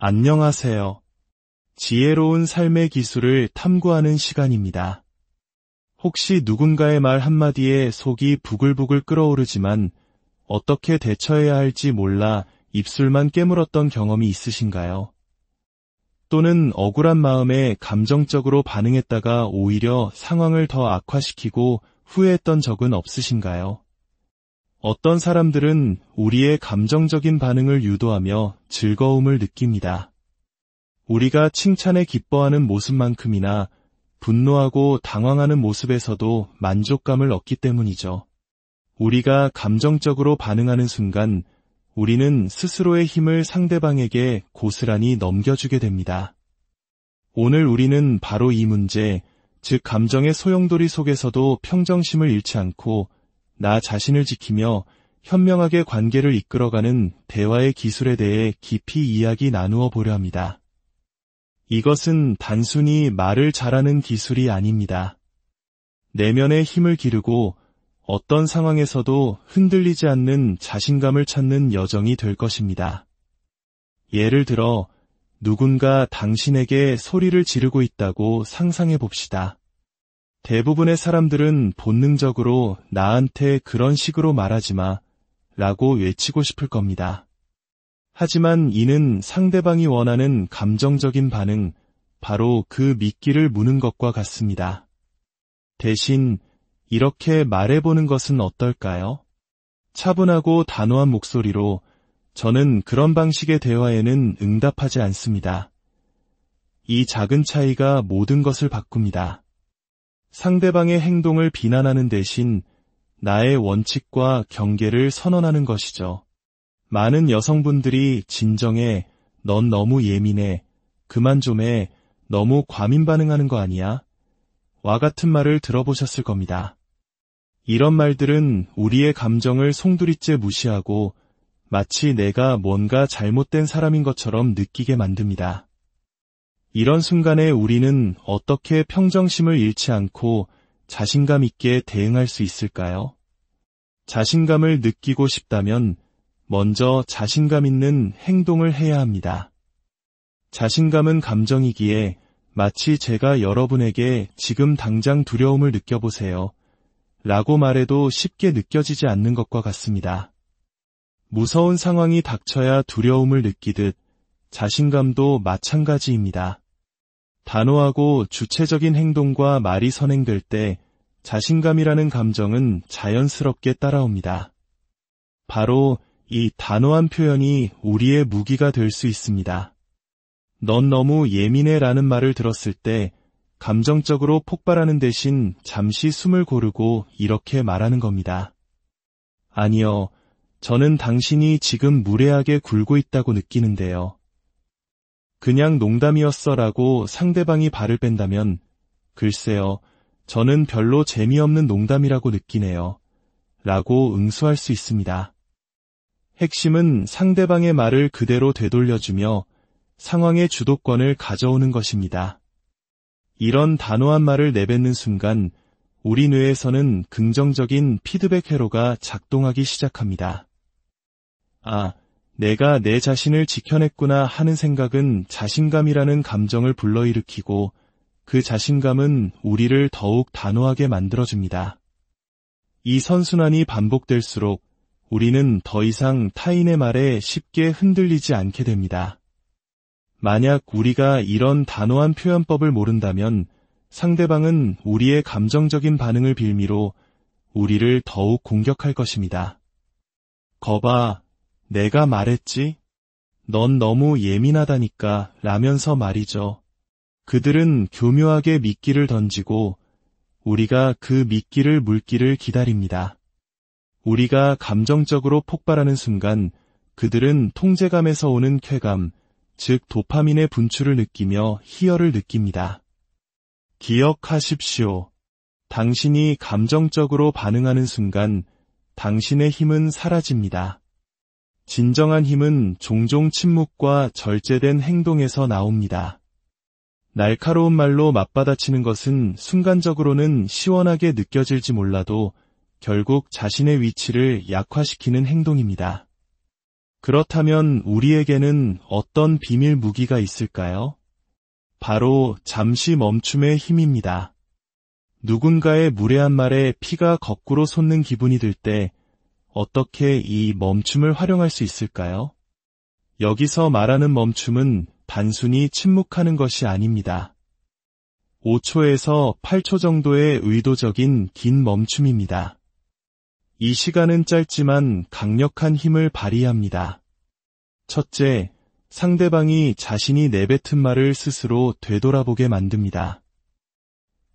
안녕하세요. 지혜로운 삶의 기술을 탐구하는 시간입니다. 혹시 누군가의 말 한마디에 속이 부글부글 끓어오르지만 어떻게 대처해야 할지 몰라 입술만 깨물었던 경험이 있으신가요? 또는 억울한 마음에 감정적으로 반응했다가 오히려 상황을 더 악화시키고 후회했던 적은 없으신가요? 어떤 사람들은 우리의 감정적인 반응을 유도하며 즐거움을 느낍니다. 우리가 칭찬에 기뻐하는 모습만큼이나 분노하고 당황하는 모습에서도 만족감을 얻기 때문이죠. 우리가 감정적으로 반응하는 순간 우리는 스스로의 힘을 상대방에게 고스란히 넘겨주게 됩니다. 오늘 우리는 바로 이 문제, 즉 감정의 소용돌이 속에서도 평정심을 잃지 않고 나 자신을 지키며 현명하게 관계를 이끌어가는 대화의 기술에 대해 깊이 이야기 나누어 보려 합니다. 이것은 단순히 말을 잘하는 기술이 아닙니다. 내면의 힘을 기르고 어떤 상황에서도 흔들리지 않는 자신감을 찾는 여정이 될 것입니다. 예를 들어 누군가 당신에게 소리를 지르고 있다고 상상해 봅시다. 대부분의 사람들은 본능적으로 나한테 그런 식으로 말하지 마 라고 외치고 싶을 겁니다. 하지만 이는 상대방이 원하는 감정적인 반응, 바로 그 미끼를 무는 것과 같습니다. 대신 이렇게 말해보는 것은 어떨까요? 차분하고 단호한 목소리로 저는 그런 방식의 대화에는 응답하지 않습니다. 이 작은 차이가 모든 것을 바꿉니다. 상대방의 행동을 비난하는 대신 나의 원칙과 경계를 선언하는 것이죠. 많은 여성분들이 진정해, 넌 너무 예민해, 그만 좀 해, 너무 과민 반응하는 거 아니야? 와 같은 말을 들어보셨을 겁니다. 이런 말들은 우리의 감정을 송두리째 무시하고 마치 내가 뭔가 잘못된 사람인 것처럼 느끼게 만듭니다. 이런 순간에 우리는 어떻게 평정심을 잃지 않고 자신감 있게 대응할 수 있을까요? 자신감을 느끼고 싶다면 먼저 자신감 있는 행동을 해야 합니다. 자신감은 감정이기에 마치 제가 여러분에게 지금 당장 두려움을 느껴보세요 라고 말해도 쉽게 느껴지지 않는 것과 같습니다. 무서운 상황이 닥쳐야 두려움을 느끼듯 자신감도 마찬가지입니다. 단호하고 주체적인 행동과 말이 선행될 때 자신감이라는 감정은 자연스럽게 따라옵니다. 바로 이 단호한 표현이 우리의 무기가 될 수 있습니다. 넌 너무 예민해 라는 말을 들었을 때 감정적으로 폭발하는 대신 잠시 숨을 고르고 이렇게 말하는 겁니다. 아니요, 저는 당신이 지금 무례하게 굴고 있다고 느끼는데요. 그냥 농담이었어 라고 상대방이 발을 뺀다면 글쎄요, 저는 별로 재미없는 농담이라고 느끼네요 라고 응수할 수 있습니다. 핵심은 상대방의 말을 그대로 되돌려주며 상황의 주도권을 가져오는 것입니다. 이런 단호한 말을 내뱉는 순간 우리 뇌에서는 긍정적인 피드백 회로가 작동하기 시작합니다. 아, 내가 내 자신을 지켜냈구나 하는 생각은 자신감이라는 감정을 불러일으키고 그 자신감은 우리를 더욱 단호하게 만들어줍니다. 이 선순환이 반복될수록 우리는 더 이상 타인의 말에 쉽게 흔들리지 않게 됩니다. 만약 우리가 이런 단호한 표현법을 모른다면 상대방은 우리의 감정적인 반응을 빌미로 우리를 더욱 공격할 것입니다. 거봐, 내가 말했지? 넌 너무 예민하다니까 라면서 말이죠. 그들은 교묘하게 미끼를 던지고 우리가 그 미끼를 물기를 기다립니다. 우리가 감정적으로 폭발하는 순간 그들은 통제감에서 오는 쾌감, 즉 도파민의 분출을 느끼며 희열을 느낍니다. 기억하십시오. 당신이 감정적으로 반응하는 순간 당신의 힘은 사라집니다. 진정한 힘은 종종 침묵과 절제된 행동에서 나옵니다. 날카로운 말로 맞받아치는 것은 순간적으로는 시원하게 느껴질지 몰라도 결국 자신의 위치를 약화시키는 행동입니다. 그렇다면 우리에게는 어떤 비밀 무기가 있을까요? 바로 잠시 멈춤의 힘입니다. 누군가의 무례한 말에 피가 거꾸로 솟는 기분이 들 때 어떻게 이 멈춤을 활용할 수 있을까요? 여기서 말하는 멈춤은 단순히 침묵하는 것이 아닙니다. 5초에서 8초 정도의 의도적인 긴 멈춤입니다. 이 시간은 짧지만 강력한 힘을 발휘합니다. 첫째, 상대방이 자신이 내뱉은 말을 스스로 되돌아보게 만듭니다.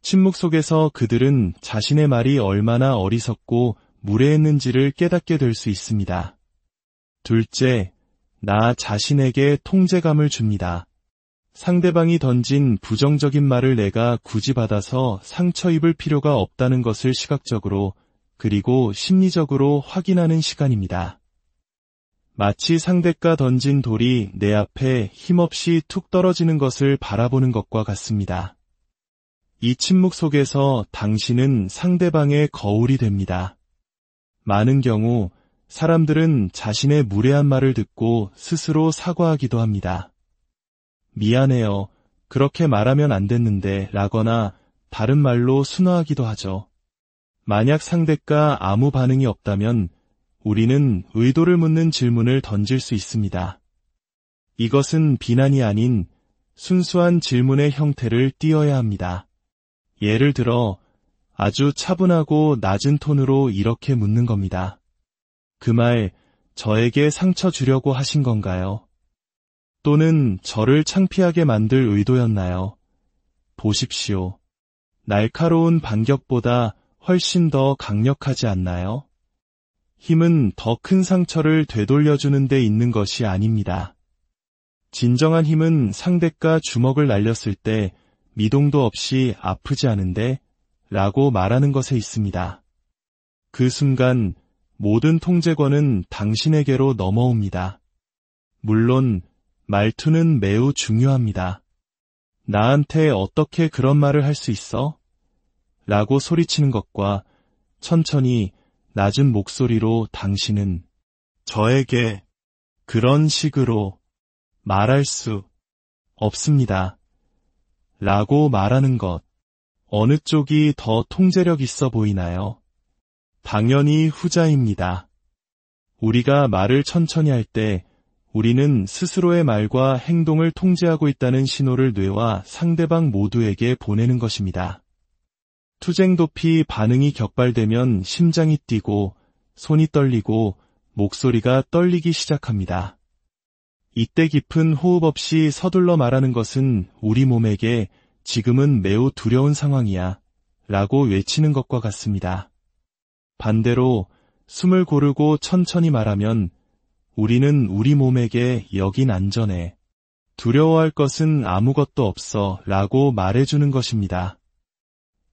침묵 속에서 그들은 자신의 말이 얼마나 어리석고 무례했는지를 깨닫게 될 수 있습니다. 둘째, 나 자신에게 통제감을 줍니다. 상대방이 던진 부정적인 말을 내가 굳이 받아서 상처 입을 필요가 없다는 것을 시각적으로 그리고 심리적으로 확인하는 시간입니다. 마치 상대가 던진 돌이 내 앞에 힘없이 툭 떨어지는 것을 바라보는 것과 같습니다. 이 침묵 속에서 당신은 상대방의 거울이 됩니다. 많은 경우 사람들은 자신의 무례한 말을 듣고 스스로 사과하기도 합니다. 미안해요. 그렇게 말하면 안 됐는데 라거나 다른 말로 순화하기도 하죠. 만약 상대가 아무 반응이 없다면 우리는 의도를 묻는 질문을 던질 수 있습니다. 이것은 비난이 아닌 순수한 질문의 형태를 띄어야 합니다. 예를 들어 아주 차분하고 낮은 톤으로 이렇게 묻는 겁니다. 그 말 저에게 상처 주려고 하신 건가요? 또는 저를 창피하게 만들 의도였나요? 보십시오. 날카로운 반격보다 훨씬 더 강력하지 않나요? 힘은 더 큰 상처를 되돌려주는 데 있는 것이 아닙니다. 진정한 힘은 상대가 주먹을 날렸을 때 미동도 없이 아프지 않은데 라고 말하는 것에 있습니다. 그 순간 모든 통제권은 당신에게로 넘어옵니다. 물론 말투는 매우 중요합니다. 나한테 어떻게 그런 말을 할 수 있어? 라고 소리치는 것과 천천히 낮은 목소리로 당신은 저에게 그런 식으로 말할 수 없습니다. 라고 말하는 것. 어느 쪽이 더 통제력 있어 보이나요? 당연히 후자입니다. 우리가 말을 천천히 할 때 우리는 스스로의 말과 행동을 통제하고 있다는 신호를 뇌와 상대방 모두에게 보내는 것입니다. 투쟁 도피 반응이 격발되면 심장이 뛰고 손이 떨리고 목소리가 떨리기 시작합니다. 이때 깊은 호흡 없이 서둘러 말하는 것은 우리 몸에게 지금은 매우 두려운 상황이야 라고 외치는 것과 같습니다. 반대로 숨을 고르고 천천히 말하면 우리는 우리 몸에게 여긴 안전해. 두려워할 것은 아무것도 없어 라고 말해주는 것입니다.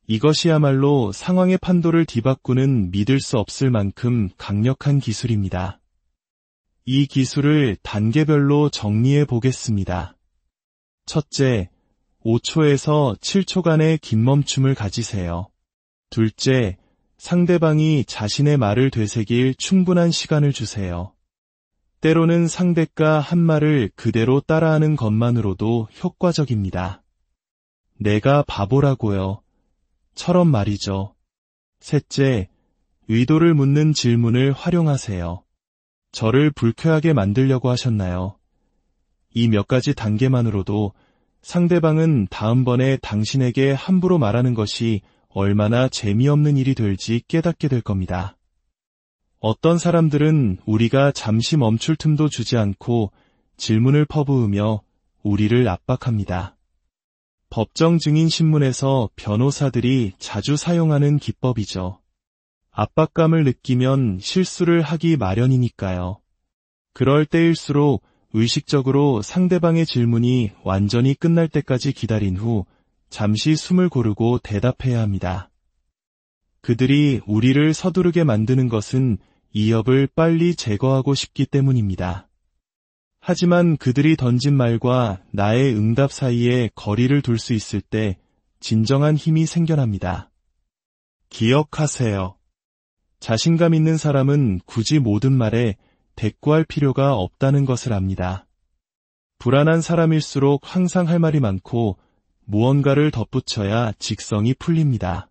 이것이야말로 상황의 판도를 뒤바꾸는 믿을 수 없을 만큼 강력한 기술입니다. 이 기술을 단계별로 정리해 보겠습니다. 첫째, 5초에서 7초간의 긴 멈춤을 가지세요. 둘째, 상대방이 자신의 말을 되새길 충분한 시간을 주세요. 때로는 상대가 한 말을 그대로 따라하는 것만으로도 효과적입니다. 내가 바보라고요. 처럼 말이죠. 셋째, 의도를 묻는 질문을 활용하세요. 저를 불쾌하게 만들려고 하셨나요? 이 몇 가지 단계만으로도 상대방은 다음번에 당신에게 함부로 말하는 것이 얼마나 재미없는 일이 될지 깨닫게 될 겁니다. 어떤 사람들은 우리가 잠시 멈출 틈도 주지 않고 질문을 퍼부으며 우리를 압박합니다. 법정 증인 신문에서 변호사들이 자주 사용하는 기법이죠. 압박감을 느끼면 실수를 하기 마련이니까요. 그럴 때일수록 의식적으로 상대방의 질문이 완전히 끝날 때까지 기다린 후 잠시 숨을 고르고 대답해야 합니다. 그들이 우리를 서두르게 만드는 것은 이협을 빨리 제거하고 싶기 때문입니다. 하지만 그들이 던진 말과 나의 응답 사이에 거리를 둘 수 있을 때 진정한 힘이 생겨납니다. 기억하세요. 자신감 있는 사람은 굳이 모든 말에 대꾸할 필요가 없다는 것을 압니다. 불안한 사람일수록 항상 할 말이 많고 무언가를 덧붙여야 직성이 풀립니다.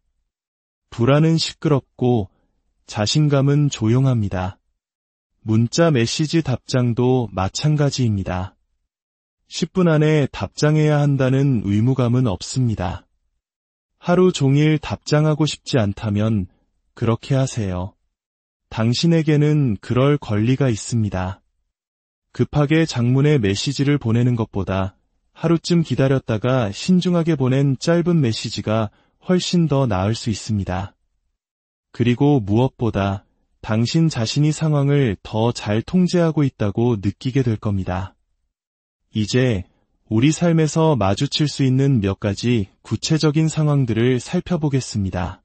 불안은 시끄럽고 자신감은 조용합니다. 문자 메시지 답장도 마찬가지입니다. 10분 안에 답장해야 한다는 의무감은 없습니다. 하루 종일 답장하고 싶지 않다면 그렇게 하세요. 당신에게는 그럴 권리가 있습니다. 급하게 장문의 메시지를 보내는 것보다 하루쯤 기다렸다가 신중하게 보낸 짧은 메시지가 훨씬 더 나을 수 있습니다. 그리고 무엇보다 당신 자신이 상황을 더 잘 통제하고 있다고 느끼게 될 겁니다. 이제 우리 삶에서 마주칠 수 있는 몇 가지 구체적인 상황들을 살펴보겠습니다.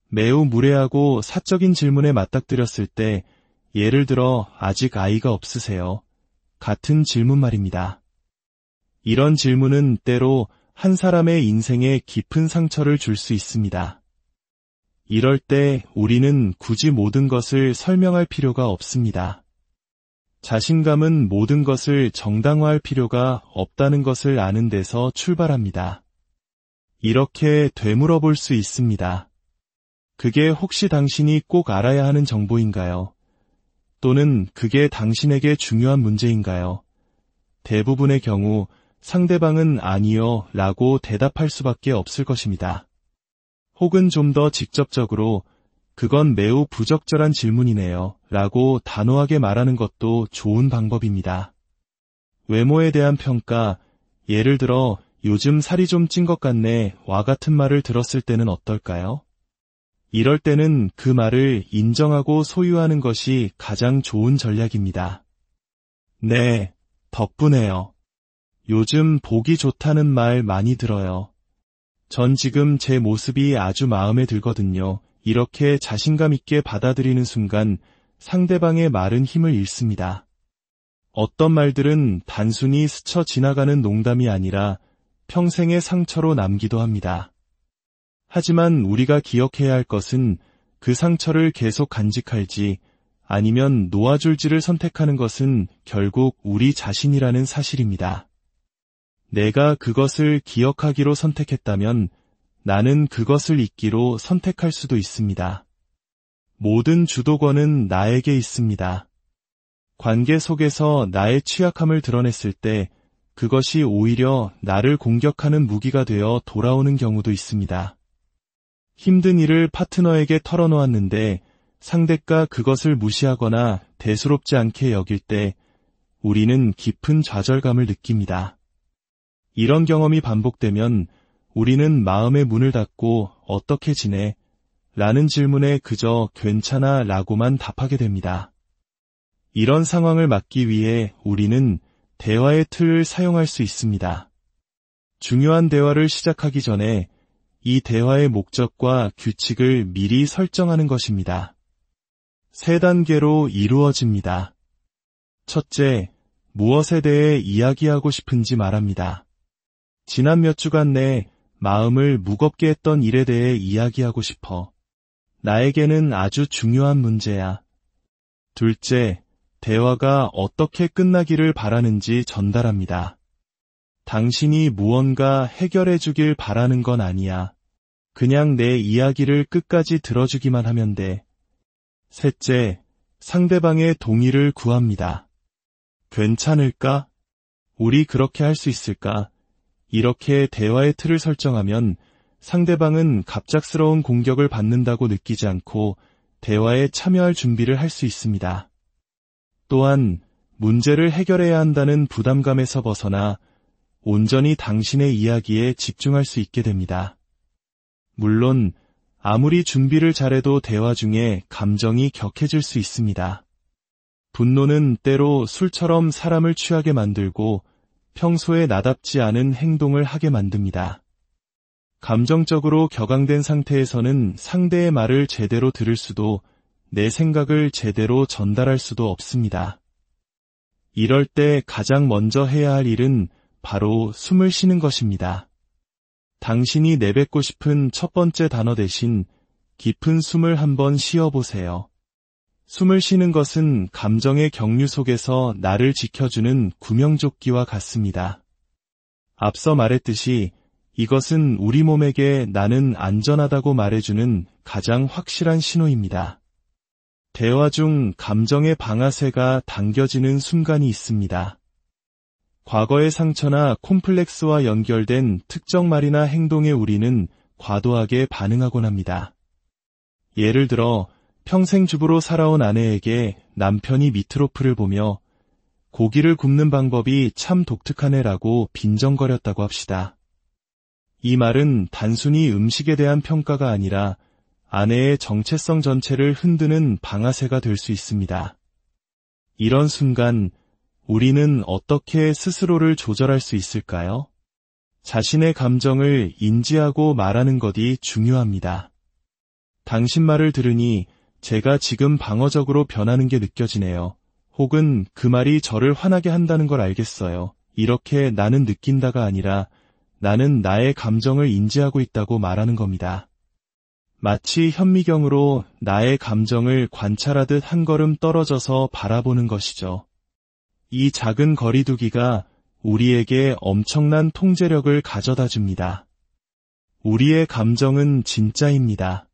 매우 무례하고 사적인 질문에 맞닥뜨렸을 때, 예를 들어 아직 아이가 없으세요? 같은 질문 말입니다. 이런 질문은 때로 한 사람의 인생에 깊은 상처를 줄 수 있습니다. 이럴 때 우리는 굳이 모든 것을 설명할 필요가 없습니다. 자신감은 모든 것을 정당화할 필요가 없다는 것을 아는 데서 출발합니다. 이렇게 되물어 볼 수 있습니다. 그게 혹시 당신이 꼭 알아야 하는 정보인가요? 또는 그게 당신에게 중요한 문제인가요? 대부분의 경우 상대방은 아니요 라고 대답할 수밖에 없을 것입니다. 혹은 좀 더 직접적으로 그건 매우 부적절한 질문이네요 라고 단호하게 말하는 것도 좋은 방법입니다. 외모에 대한 평가, 예를 들어 요즘 살이 좀 찐 것 같네 와 같은 말을 들었을 때는 어떨까요? 이럴 때는 그 말을 인정하고 소유하는 것이 가장 좋은 전략입니다. 네, 덕분에요. 요즘 보기 좋다는 말 많이 들어요. 전 지금 제 모습이 아주 마음에 들거든요. 이렇게 자신감 있게 받아들이는 순간 상대방의 말은 힘을 잃습니다. 어떤 말들은 단순히 스쳐 지나가는 농담이 아니라 평생의 상처로 남기도 합니다. 하지만 우리가 기억해야 할 것은 그 상처를 계속 간직할지 아니면 놓아줄지를 선택하는 것은 결국 우리 자신이라는 사실입니다. 내가 그것을 기억하기로 선택했다면 나는 그것을 잊기로 선택할 수도 있습니다. 모든 주도권은 나에게 있습니다. 관계 속에서 나의 취약함을 드러냈을 때 그것이 오히려 나를 공격하는 무기가 되어 돌아오는 경우도 있습니다. 힘든 일을 파트너에게 털어놓았는데 상대가 그것을 무시하거나 대수롭지 않게 여길 때 우리는 깊은 좌절감을 느낍니다. 이런 경험이 반복되면 우리는 마음의 문을 닫고 어떻게 지내? 라는 질문에 그저 괜찮아 라고만 답하게 됩니다. 이런 상황을 막기 위해 우리는 대화의 틀을 사용할 수 있습니다. 중요한 대화를 시작하기 전에 이 대화의 목적과 규칙을 미리 설정하는 것입니다. 3단계로 이루어집니다. 첫째, 무엇에 대해 이야기하고 싶은지 말합니다. 지난 몇 주간 내 마음을 무겁게 했던 일에 대해 이야기하고 싶어. 나에게는 아주 중요한 문제야. 둘째, 대화가 어떻게 끝나기를 바라는지 전달합니다. 당신이 무언가 해결해 주길 바라는 건 아니야. 그냥 내 이야기를 끝까지 들어주기만 하면 돼. 셋째, 상대방의 동의를 구합니다. 괜찮을까? 우리 그렇게 할 수 있을까? 이렇게 대화의 틀을 설정하면 상대방은 갑작스러운 공격을 받는다고 느끼지 않고 대화에 참여할 준비를 할 수 있습니다. 또한 문제를 해결해야 한다는 부담감에서 벗어나 온전히 당신의 이야기에 집중할 수 있게 됩니다. 물론 아무리 준비를 잘해도 대화 중에 감정이 격해질 수 있습니다. 분노는 때로 술처럼 사람을 취하게 만들고 평소에 나답지 않은 행동을 하게 만듭니다. 감정적으로 격앙된 상태에서는 상대의 말을 제대로 들을 수도 내 생각을 제대로 전달할 수도 없습니다. 이럴 때 가장 먼저 해야 할 일은 바로 숨을 쉬는 것입니다. 당신이 내뱉고 싶은 첫 번째 단어 대신 깊은 숨을 한번 쉬어보세요. 숨을 쉬는 것은 감정의 경류 속에서 나를 지켜주는 구명조끼와 같습니다. 앞서 말했듯이 이것은 우리 몸에게 나는 안전하다고 말해주는 가장 확실한 신호입니다. 대화 중 감정의 방아쇠가 당겨지는 순간이 있습니다. 과거의 상처나 콤플렉스와 연결된 특정 말이나 행동에 우리는 과도하게 반응하곤 합니다. 예를 들어 평생 주부로 살아온 아내에게 남편이 미트로프를 보며 고기를 굽는 방법이 참 독특하네라고 빈정거렸다고 합시다. 이 말은 단순히 음식에 대한 평가가 아니라 아내의 정체성 전체를 흔드는 방아쇠가 될 수 있습니다. 이런 순간 우리는 어떻게 스스로를 조절할 수 있을까요? 자신의 감정을 인지하고 말하는 것이 중요합니다. 당신 말을 들으니 제가 지금 방어적으로 변하는 게 느껴지네요. 혹은 그 말이 저를 화나게 한다는 걸 알겠어요. 이렇게 나는 느낀다가 아니라 나는 나의 감정을 인지하고 있다고 말하는 겁니다. 마치 현미경으로 나의 감정을 관찰하듯 한 걸음 떨어져서 바라보는 것이죠. 이 작은 거리두기가 우리에게 엄청난 통제력을 가져다 줍니다. 우리의 감정은 진짜입니다.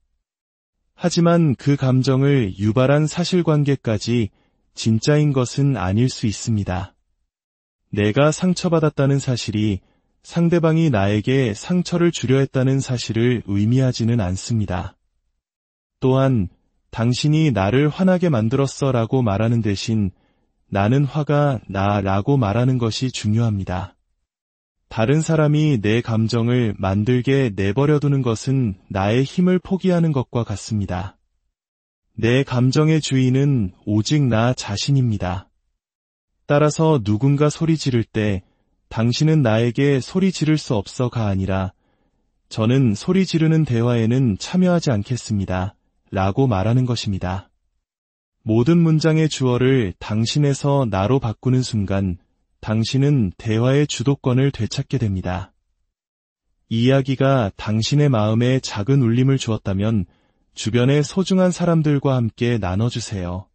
하지만 그 감정을 유발한 사실관계까지 진짜인 것은 아닐 수 있습니다. 내가 상처받았다는 사실이 상대방이 나에게 상처를 주려 했다는 사실을 의미하지는 않습니다. 또한 당신이 나를 화나게 만들었어 라고 말하는 대신 나는 화가 나 라고 말하는 것이 중요합니다. 다른 사람이 내 감정을 만들게 내버려두는 것은 나의 힘을 포기하는 것과 같습니다. 내 감정의 주인은 오직 나 자신입니다. 따라서 누군가 소리 지를 때 당신은 나에게 소리 지를 수 없어가 아니라 저는 소리 지르는 대화에는 참여하지 않겠습니다. 라고 말하는 것입니다. 모든 문장의 주어를 당신에서 나로 바꾸는 순간 당신은 대화의 주도권을 되찾게 됩니다. 이 이야기가 당신의 마음에 작은 울림을 주었다면 주변의 소중한 사람들과 함께 나눠주세요.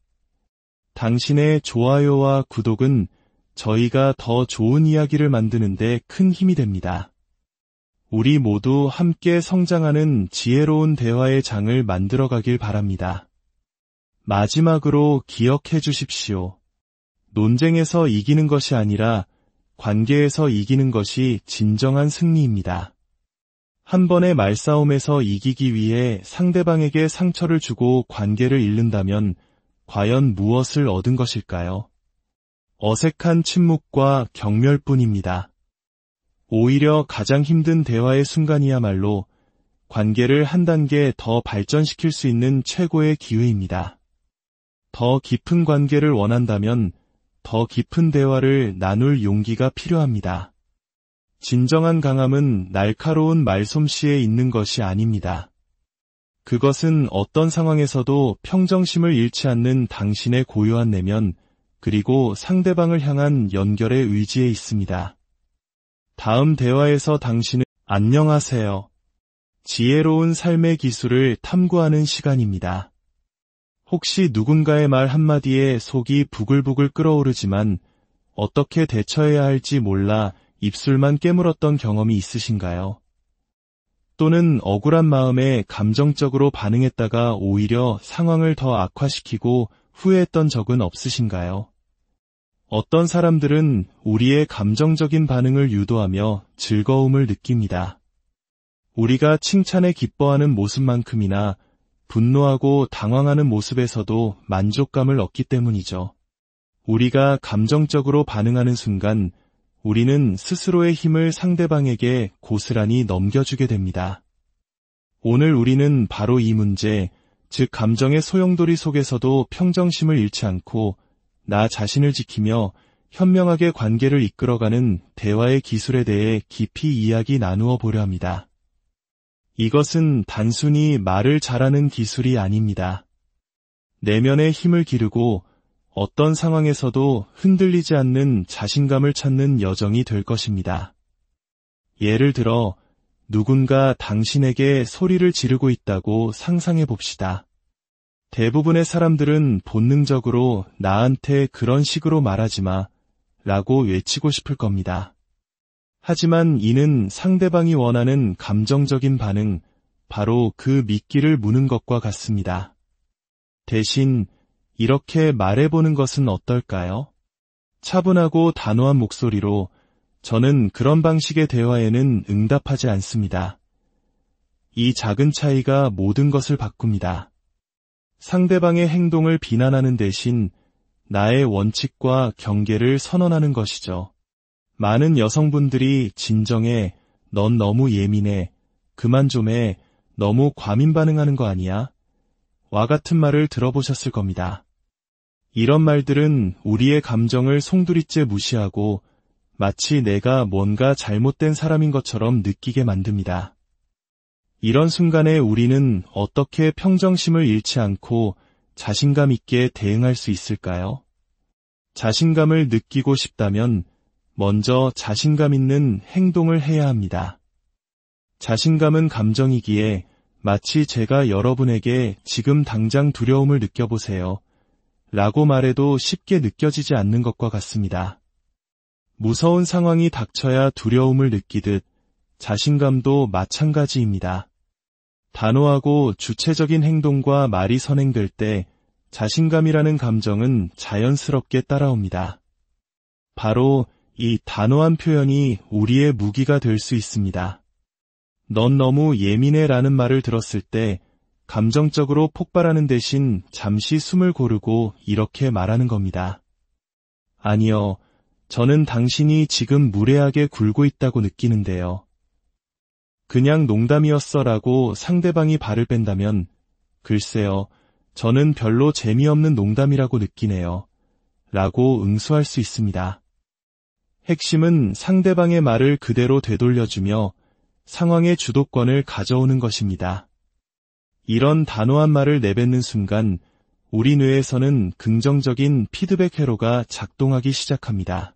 당신의 좋아요와 구독은 저희가 더 좋은 이야기를 만드는데 큰 힘이 됩니다. 우리 모두 함께 성장하는 지혜로운 대화의 장을 만들어가길 바랍니다. 마지막으로 기억해 주십시오. 논쟁에서 이기는 것이 아니라 관계에서 이기는 것이 진정한 승리입니다. 한 번의 말싸움에서 이기기 위해 상대방에게 상처를 주고 관계를 잃는다면 과연 무엇을 얻은 것일까요? 어색한 침묵과 경멸뿐입니다. 오히려 가장 힘든 대화의 순간이야말로 관계를 한 단계 더 발전시킬 수 있는 최고의 기회입니다. 더 깊은 관계를 원한다면 더 깊은 대화를 나눌 용기가 필요합니다. 진정한 강함은 날카로운 말솜씨에 있는 것이 아닙니다. 그것은 어떤 상황에서도 평정심을 잃지 않는 당신의 고요한 내면, 그리고 상대방을 향한 연결의 의지에 있습니다. 다음 대화에서 당신은 안녕하세요. 지혜로운 삶의 기술을 탐구하는 시간입니다. 혹시 누군가의 말 한마디에 속이 부글부글 끓어오르지만 어떻게 대처해야 할지 몰라 입술만 깨물었던 경험이 있으신가요? 또는 억울한 마음에 감정적으로 반응했다가 오히려 상황을 더 악화시키고 후회했던 적은 없으신가요? 어떤 사람들은 우리의 감정적인 반응을 유도하며 즐거움을 느낍니다. 우리가 칭찬에 기뻐하는 모습만큼이나 분노하고 당황하는 모습에서도 만족감을 얻기 때문이죠. 우리가 감정적으로 반응하는 순간 우리는 스스로의 힘을 상대방에게 고스란히 넘겨주게 됩니다. 오늘 우리는 바로 이 문제, 즉 감정의 소용돌이 속에서도 평정심을 잃지 않고 나 자신을 지키며 현명하게 관계를 이끌어가는 대화의 기술에 대해 깊이 이야기 나누어 보려 합니다. 이것은 단순히 말을 잘하는 기술이 아닙니다. 내면의 힘을 기르고 어떤 상황에서도 흔들리지 않는 자신감을 찾는 여정이 될 것입니다. 예를 들어 누군가 당신에게 소리를 지르고 있다고 상상해 봅시다. 대부분의 사람들은 본능적으로 나한테 그런 식으로 말하지 마 라고 외치고 싶을 겁니다. 하지만 이는 상대방이 원하는 감정적인 반응, 바로 그 미끼를 무는 것과 같습니다. 대신 이렇게 말해보는 것은 어떨까요? 차분하고 단호한 목소리로 저는 그런 방식의 대화에는 응답하지 않습니다. 이 작은 차이가 모든 것을 바꿉니다. 상대방의 행동을 비난하는 대신 나의 원칙과 경계를 선언하는 것이죠. 많은 여성분들이 진정해, 넌 너무 예민해, 그만 좀 해, 너무 과민 반응하는 거 아니야? 와 같은 말을 들어보셨을 겁니다. 이런 말들은 우리의 감정을 송두리째 무시하고 마치 내가 뭔가 잘못된 사람인 것처럼 느끼게 만듭니다. 이런 순간에 우리는 어떻게 평정심을 잃지 않고 자신감 있게 대응할 수 있을까요? 자신감을 느끼고 싶다면 먼저 자신감 있는 행동을 해야 합니다. 자신감은 감정이기에 마치 제가 여러분에게 지금 당장 두려움을 느껴보세요 라고 말해도 쉽게 느껴지지 않는 것과 같습니다. 무서운 상황이 닥쳐야 두려움을 느끼듯 자신감도 마찬가지입니다. 단호하고 주체적인 행동과 말이 선행될 때 자신감이라는 감정은 자연스럽게 따라옵니다. 바로 이 단호한 표현이 우리의 무기가 될 수 있습니다. 넌 너무 예민해 라는 말을 들었을 때 감정적으로 폭발하는 대신 잠시 숨을 고르고 이렇게 말하는 겁니다. 아니요, 저는 당신이 지금 무례하게 굴고 있다고 느끼는데요. 그냥 농담이었어 라고 상대방이 발을 뺀다면 글쎄요, 저는 별로 재미없는 농담이라고 느끼네요 라고 응수할 수 있습니다. 핵심은 상대방의 말을 그대로 되돌려주며 상황의 주도권을 가져오는 것입니다. 이런 단호한 말을 내뱉는 순간 우리 뇌에서는 긍정적인 피드백 회로가 작동하기 시작합니다.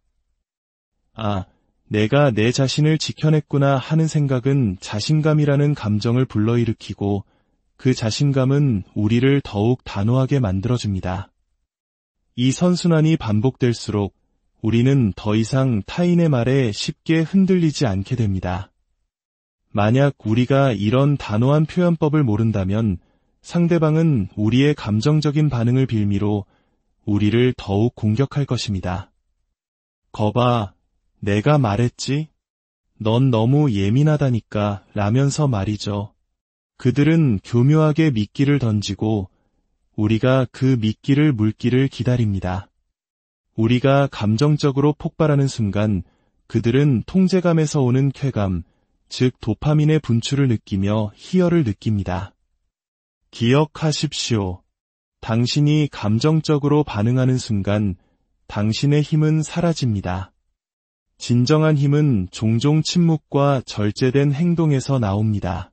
아, 내가 내 자신을 지켜냈구나 하는 생각은 자신감이라는 감정을 불러일으키고 그 자신감은 우리를 더욱 단호하게 만들어줍니다. 이 선순환이 반복될수록 우리는 더 이상 타인의 말에 쉽게 흔들리지 않게 됩니다. 만약 우리가 이런 단호한 표현법을 모른다면 상대방은 우리의 감정적인 반응을 빌미로 우리를 더욱 공격할 것입니다. 거봐, 내가 말했지? 넌 너무 예민하다니까 라면서 말이죠. 그들은 교묘하게 미끼를 던지고 우리가 그 미끼를 물기를 기다립니다. 우리가 감정적으로 폭발하는 순간 그들은 통제감에서 오는 쾌감, 즉 도파민의 분출을 느끼며 희열을 느낍니다. 기억하십시오. 당신이 감정적으로 반응하는 순간 당신의 힘은 사라집니다. 진정한 힘은 종종 침묵과 절제된 행동에서 나옵니다.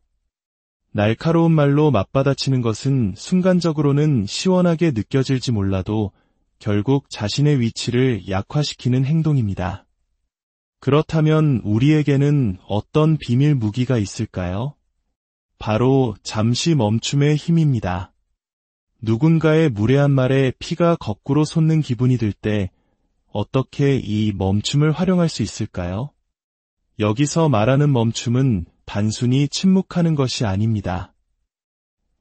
날카로운 말로 맞받아치는 것은 순간적으로는 시원하게 느껴질지 몰라도 결국 자신의 위치를 약화시키는 행동입니다. 그렇다면 우리에게는 어떤 비밀 무기가 있을까요? 바로 잠시 멈춤의 힘입니다. 누군가의 무례한 말에 피가 거꾸로 솟는 기분이 들 때 어떻게 이 멈춤을 활용할 수 있을까요? 여기서 말하는 멈춤은 단순히 침묵하는 것이 아닙니다.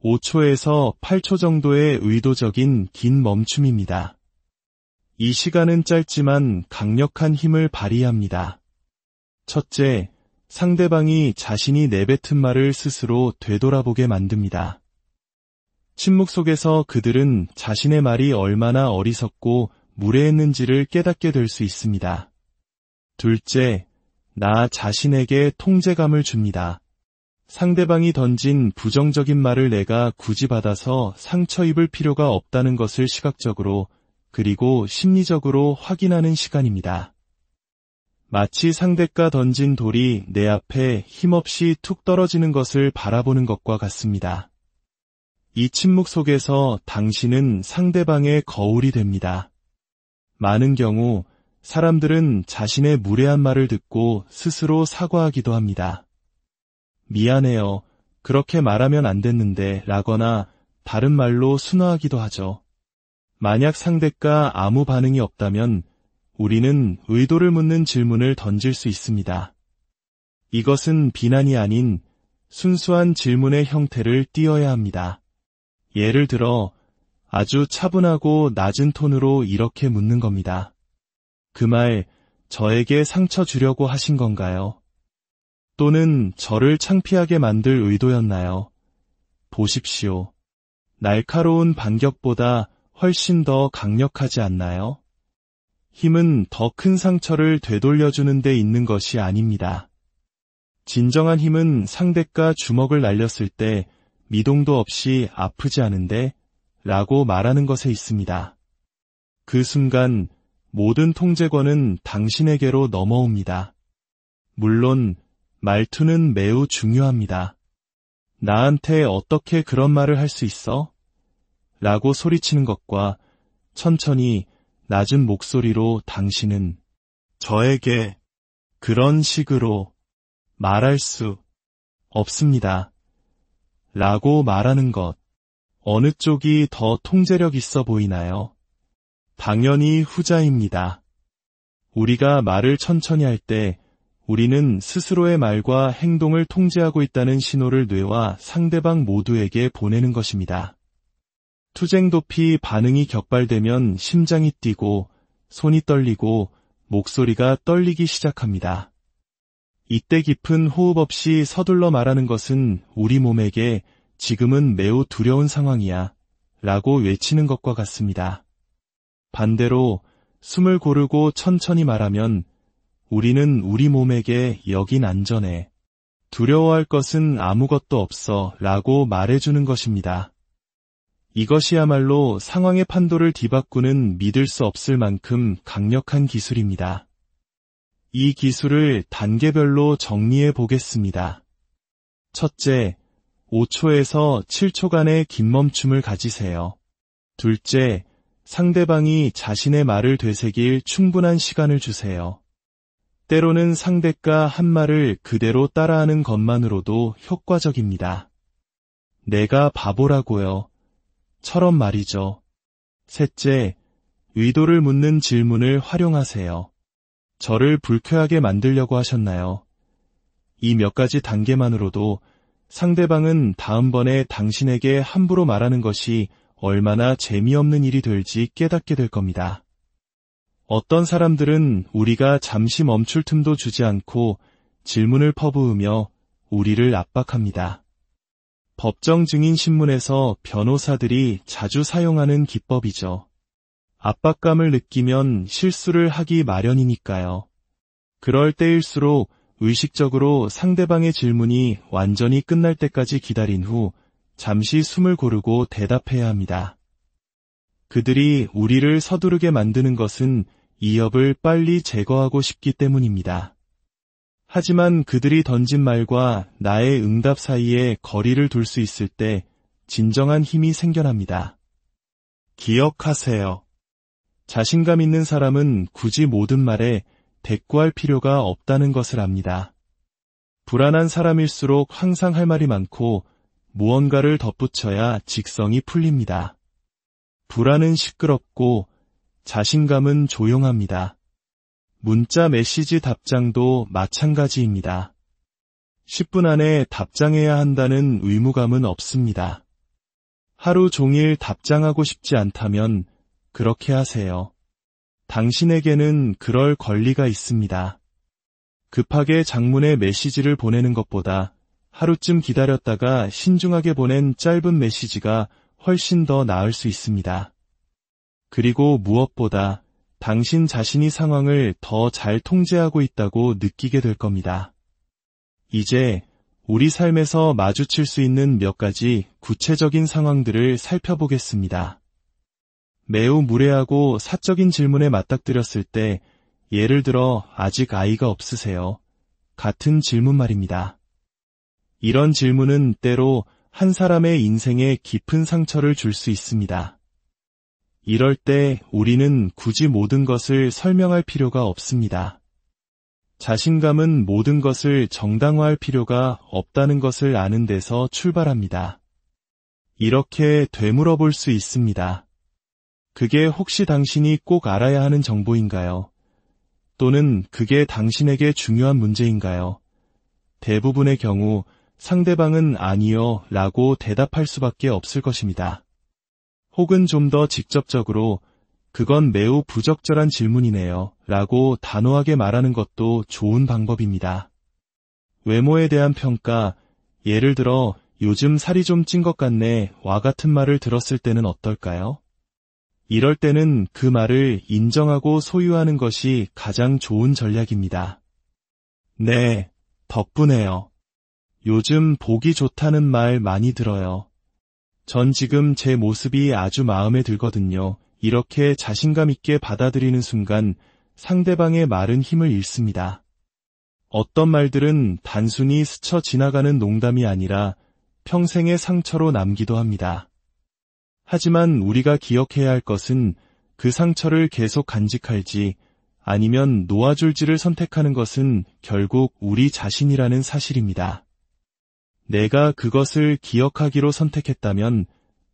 5초에서 8초 정도의 의도적인 긴 멈춤입니다. 이 시간은 짧지만 강력한 힘을 발휘합니다. 첫째, 상대방이 자신이 내뱉은 말을 스스로 되돌아보게 만듭니다. 침묵 속에서 그들은 자신의 말이 얼마나 어리석고 무례했는지를 깨닫게 될 수 있습니다. 둘째, 나 자신에게 통제감을 줍니다. 상대방이 던진 부정적인 말을 내가 굳이 받아서 상처 입을 필요가 없다는 것을 시각적으로 그리고 심리적으로 확인하는 시간입니다. 마치 상대가 던진 돌이 내 앞에 힘없이 툭 떨어지는 것을 바라보는 것과 같습니다. 이 침묵 속에서 당신은 상대방의 거울이 됩니다. 많은 경우 사람들은 자신의 무례한 말을 듣고 스스로 사과하기도 합니다. 미안해요. 그렇게 말하면 안 됐는데 라거나 다른 말로 순화하기도 하죠. 만약 상대가 아무 반응이 없다면 우리는 의도를 묻는 질문을 던질 수 있습니다. 이것은 비난이 아닌 순수한 질문의 형태를 띄어야 합니다. 예를 들어 아주 차분하고 낮은 톤으로 이렇게 묻는 겁니다. 그 말 저에게 상처 주려고 하신 건가요? 또는 저를 창피하게 만들 의도였나요? 보십시오. 날카로운 반격보다 훨씬 더 강력하지 않나요? 힘은 더 큰 상처를 되돌려주는 데 있는 것이 아닙니다. 진정한 힘은 상대가 주먹을 날렸을 때 미동도 없이 아프지 않은데 라고 말하는 것에 있습니다. 그 순간 모든 통제권은 당신에게로 넘어옵니다. 물론 말투는 매우 중요합니다. 나한테 어떻게 그런 말을 할 수 있어? 라고 소리치는 것과 천천히 낮은 목소리로 당신은 저에게 그런 식으로 말할 수 없습니다. 라고 말하는 것. 어느 쪽이 더 통제력 있어 보이나요? 당연히 후자입니다. 우리가 말을 천천히 할 때 우리는 스스로의 말과 행동을 통제하고 있다는 신호를 뇌와 상대방 모두에게 보내는 것입니다. 투쟁 도피 반응이 격발되면 심장이 뛰고 손이 떨리고 목소리가 떨리기 시작합니다. 이때 깊은 호흡 없이 서둘러 말하는 것은 우리 몸에게 지금은 매우 두려운 상황이야 라고 외치는 것과 같습니다. 반대로 숨을 고르고 천천히 말하면 우리는 우리 몸에게 여긴 안전해. 두려워할 것은 아무것도 없어 라고 말해주는 것입니다. 이것이야말로 상황의 판도를 뒤바꾸는 믿을 수 없을 만큼 강력한 기술입니다. 이 기술을 단계별로 정리해 보겠습니다. 첫째, 5초에서 7초간의 긴 멈춤을 가지세요. 둘째, 상대방이 자신의 말을 되새길 충분한 시간을 주세요. 때로는 상대가 한 말을 그대로 따라하는 것만으로도 효과적입니다. 내가 바보라고요. 처럼 말이죠. 셋째, 의도를 묻는 질문을 활용하세요. 저를 불쾌하게 만들려고 하셨나요? 이 몇 가지 단계만으로도 상대방은 다음번에 당신에게 함부로 말하는 것이 얼마나 재미없는 일이 될지 깨닫게 될 겁니다. 어떤 사람들은 우리가 잠시 멈출 틈도 주지 않고 질문을 퍼부으며 우리를 압박합니다. 법정 증인 신문에서 변호사들이 자주 사용하는 기법이죠. 압박감을 느끼면 실수를 하기 마련이니까요. 그럴 때일수록 의식적으로 상대방의 질문이 완전히 끝날 때까지 기다린 후 잠시 숨을 고르고 대답해야 합니다. 그들이 우리를 서두르게 만드는 것은 이협을 빨리 제거하고 싶기 때문입니다. 하지만 그들이 던진 말과 나의 응답 사이에 거리를 둘 수 있을 때 진정한 힘이 생겨납니다. 기억하세요. 자신감 있는 사람은 굳이 모든 말에 대꾸할 필요가 없다는 것을 압니다. 불안한 사람일수록 항상 할 말이 많고 무언가를 덧붙여야 직성이 풀립니다. 불안은 시끄럽고 자신감은 조용합니다. 문자 메시지 답장도 마찬가지입니다. 10분 안에 답장해야 한다는 의무감은 없습니다. 하루 종일 답장하고 싶지 않다면 그렇게 하세요. 당신에게는 그럴 권리가 있습니다. 급하게 장문의 메시지를 보내는 것보다 하루쯤 기다렸다가 신중하게 보낸 짧은 메시지가 훨씬 더 나을 수 있습니다. 그리고 무엇보다 당신 자신이 상황을 더 잘 통제하고 있다고 느끼게 될 겁니다. 이제 우리 삶에서 마주칠 수 있는 몇 가지 구체적인 상황들을 살펴보겠습니다. 매우 무례하고 사적인 질문에 맞닥뜨렸을 때 예를 들어 아직 아이가 없으세요? 같은 질문 말입니다. 이런 질문은 때로 한 사람의 인생에 깊은 상처를 줄 수 있습니다. 이럴 때 우리는 굳이 모든 것을 설명할 필요가 없습니다. 자신감은 모든 것을 정당화할 필요가 없다는 것을 아는 데서 출발합니다. 이렇게 되물어 볼 수 있습니다. 그게 혹시 당신이 꼭 알아야 하는 정보인가요? 또는 그게 당신에게 중요한 문제인가요? 대부분의 경우 상대방은 아니요 라고 대답할 수밖에 없을 것입니다. 혹은 좀 더 직접적으로 그건 매우 부적절한 질문이네요 라고 단호하게 말하는 것도 좋은 방법입니다. 외모에 대한 평가, 예를 들어 요즘 살이 좀 찐 것 같네 와 같은 말을 들었을 때는 어떨까요? 이럴 때는 그 말을 인정하고 소유하는 것이 가장 좋은 전략입니다. 네, 덕분에요. 요즘 보기 좋다는 말 많이 들어요. 전 지금 제 모습이 아주 마음에 들거든요. 이렇게 자신감 있게 받아들이는 순간 상대방의 말은 힘을 잃습니다. 어떤 말들은 단순히 스쳐 지나가는 농담이 아니라 평생의 상처로 남기도 합니다. 하지만 우리가 기억해야 할 것은 그 상처를 계속 간직할지 아니면 놓아줄지를 선택하는 것은 결국 우리 자신이라는 사실입니다. 내가 그것을 기억하기로 선택했다면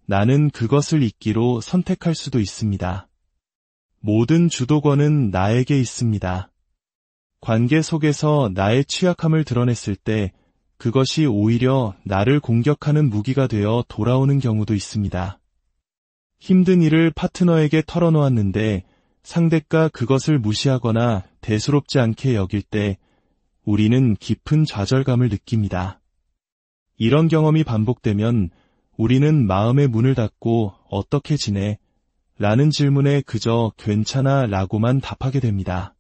나는 그것을 잊기로 선택할 수도 있습니다. 모든 주도권은 나에게 있습니다. 관계 속에서 나의 취약함을 드러냈을 때 그것이 오히려 나를 공격하는 무기가 되어 돌아오는 경우도 있습니다. 힘든 일을 파트너에게 털어놓았는데 상대가 그것을 무시하거나 대수롭지 않게 여길 때 우리는 깊은 좌절감을 느낍니다. 이런 경험이 반복되면 우리는 마음의 문을 닫고 어떻게 지내? 라는 질문에 그저 괜찮아 라고만 답하게 됩니다.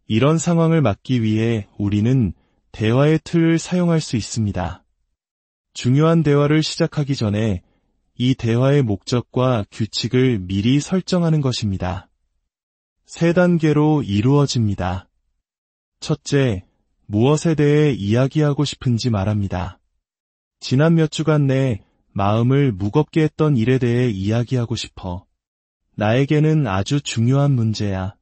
이런 상황을 막기 위해 우리는 대화의 틀을 사용할 수 있습니다. 중요한 대화를 시작하기 전에 이 대화의 목적과 규칙을 미리 설정하는 것입니다. 3단계로 이루어집니다. 첫째, 무엇에 대해 이야기하고 싶은지 말합니다. 지난 몇 주간 내 마음을 무겁게 했던 일에 대해 이야기하고 싶어. 나에게는 아주 중요한 문제야.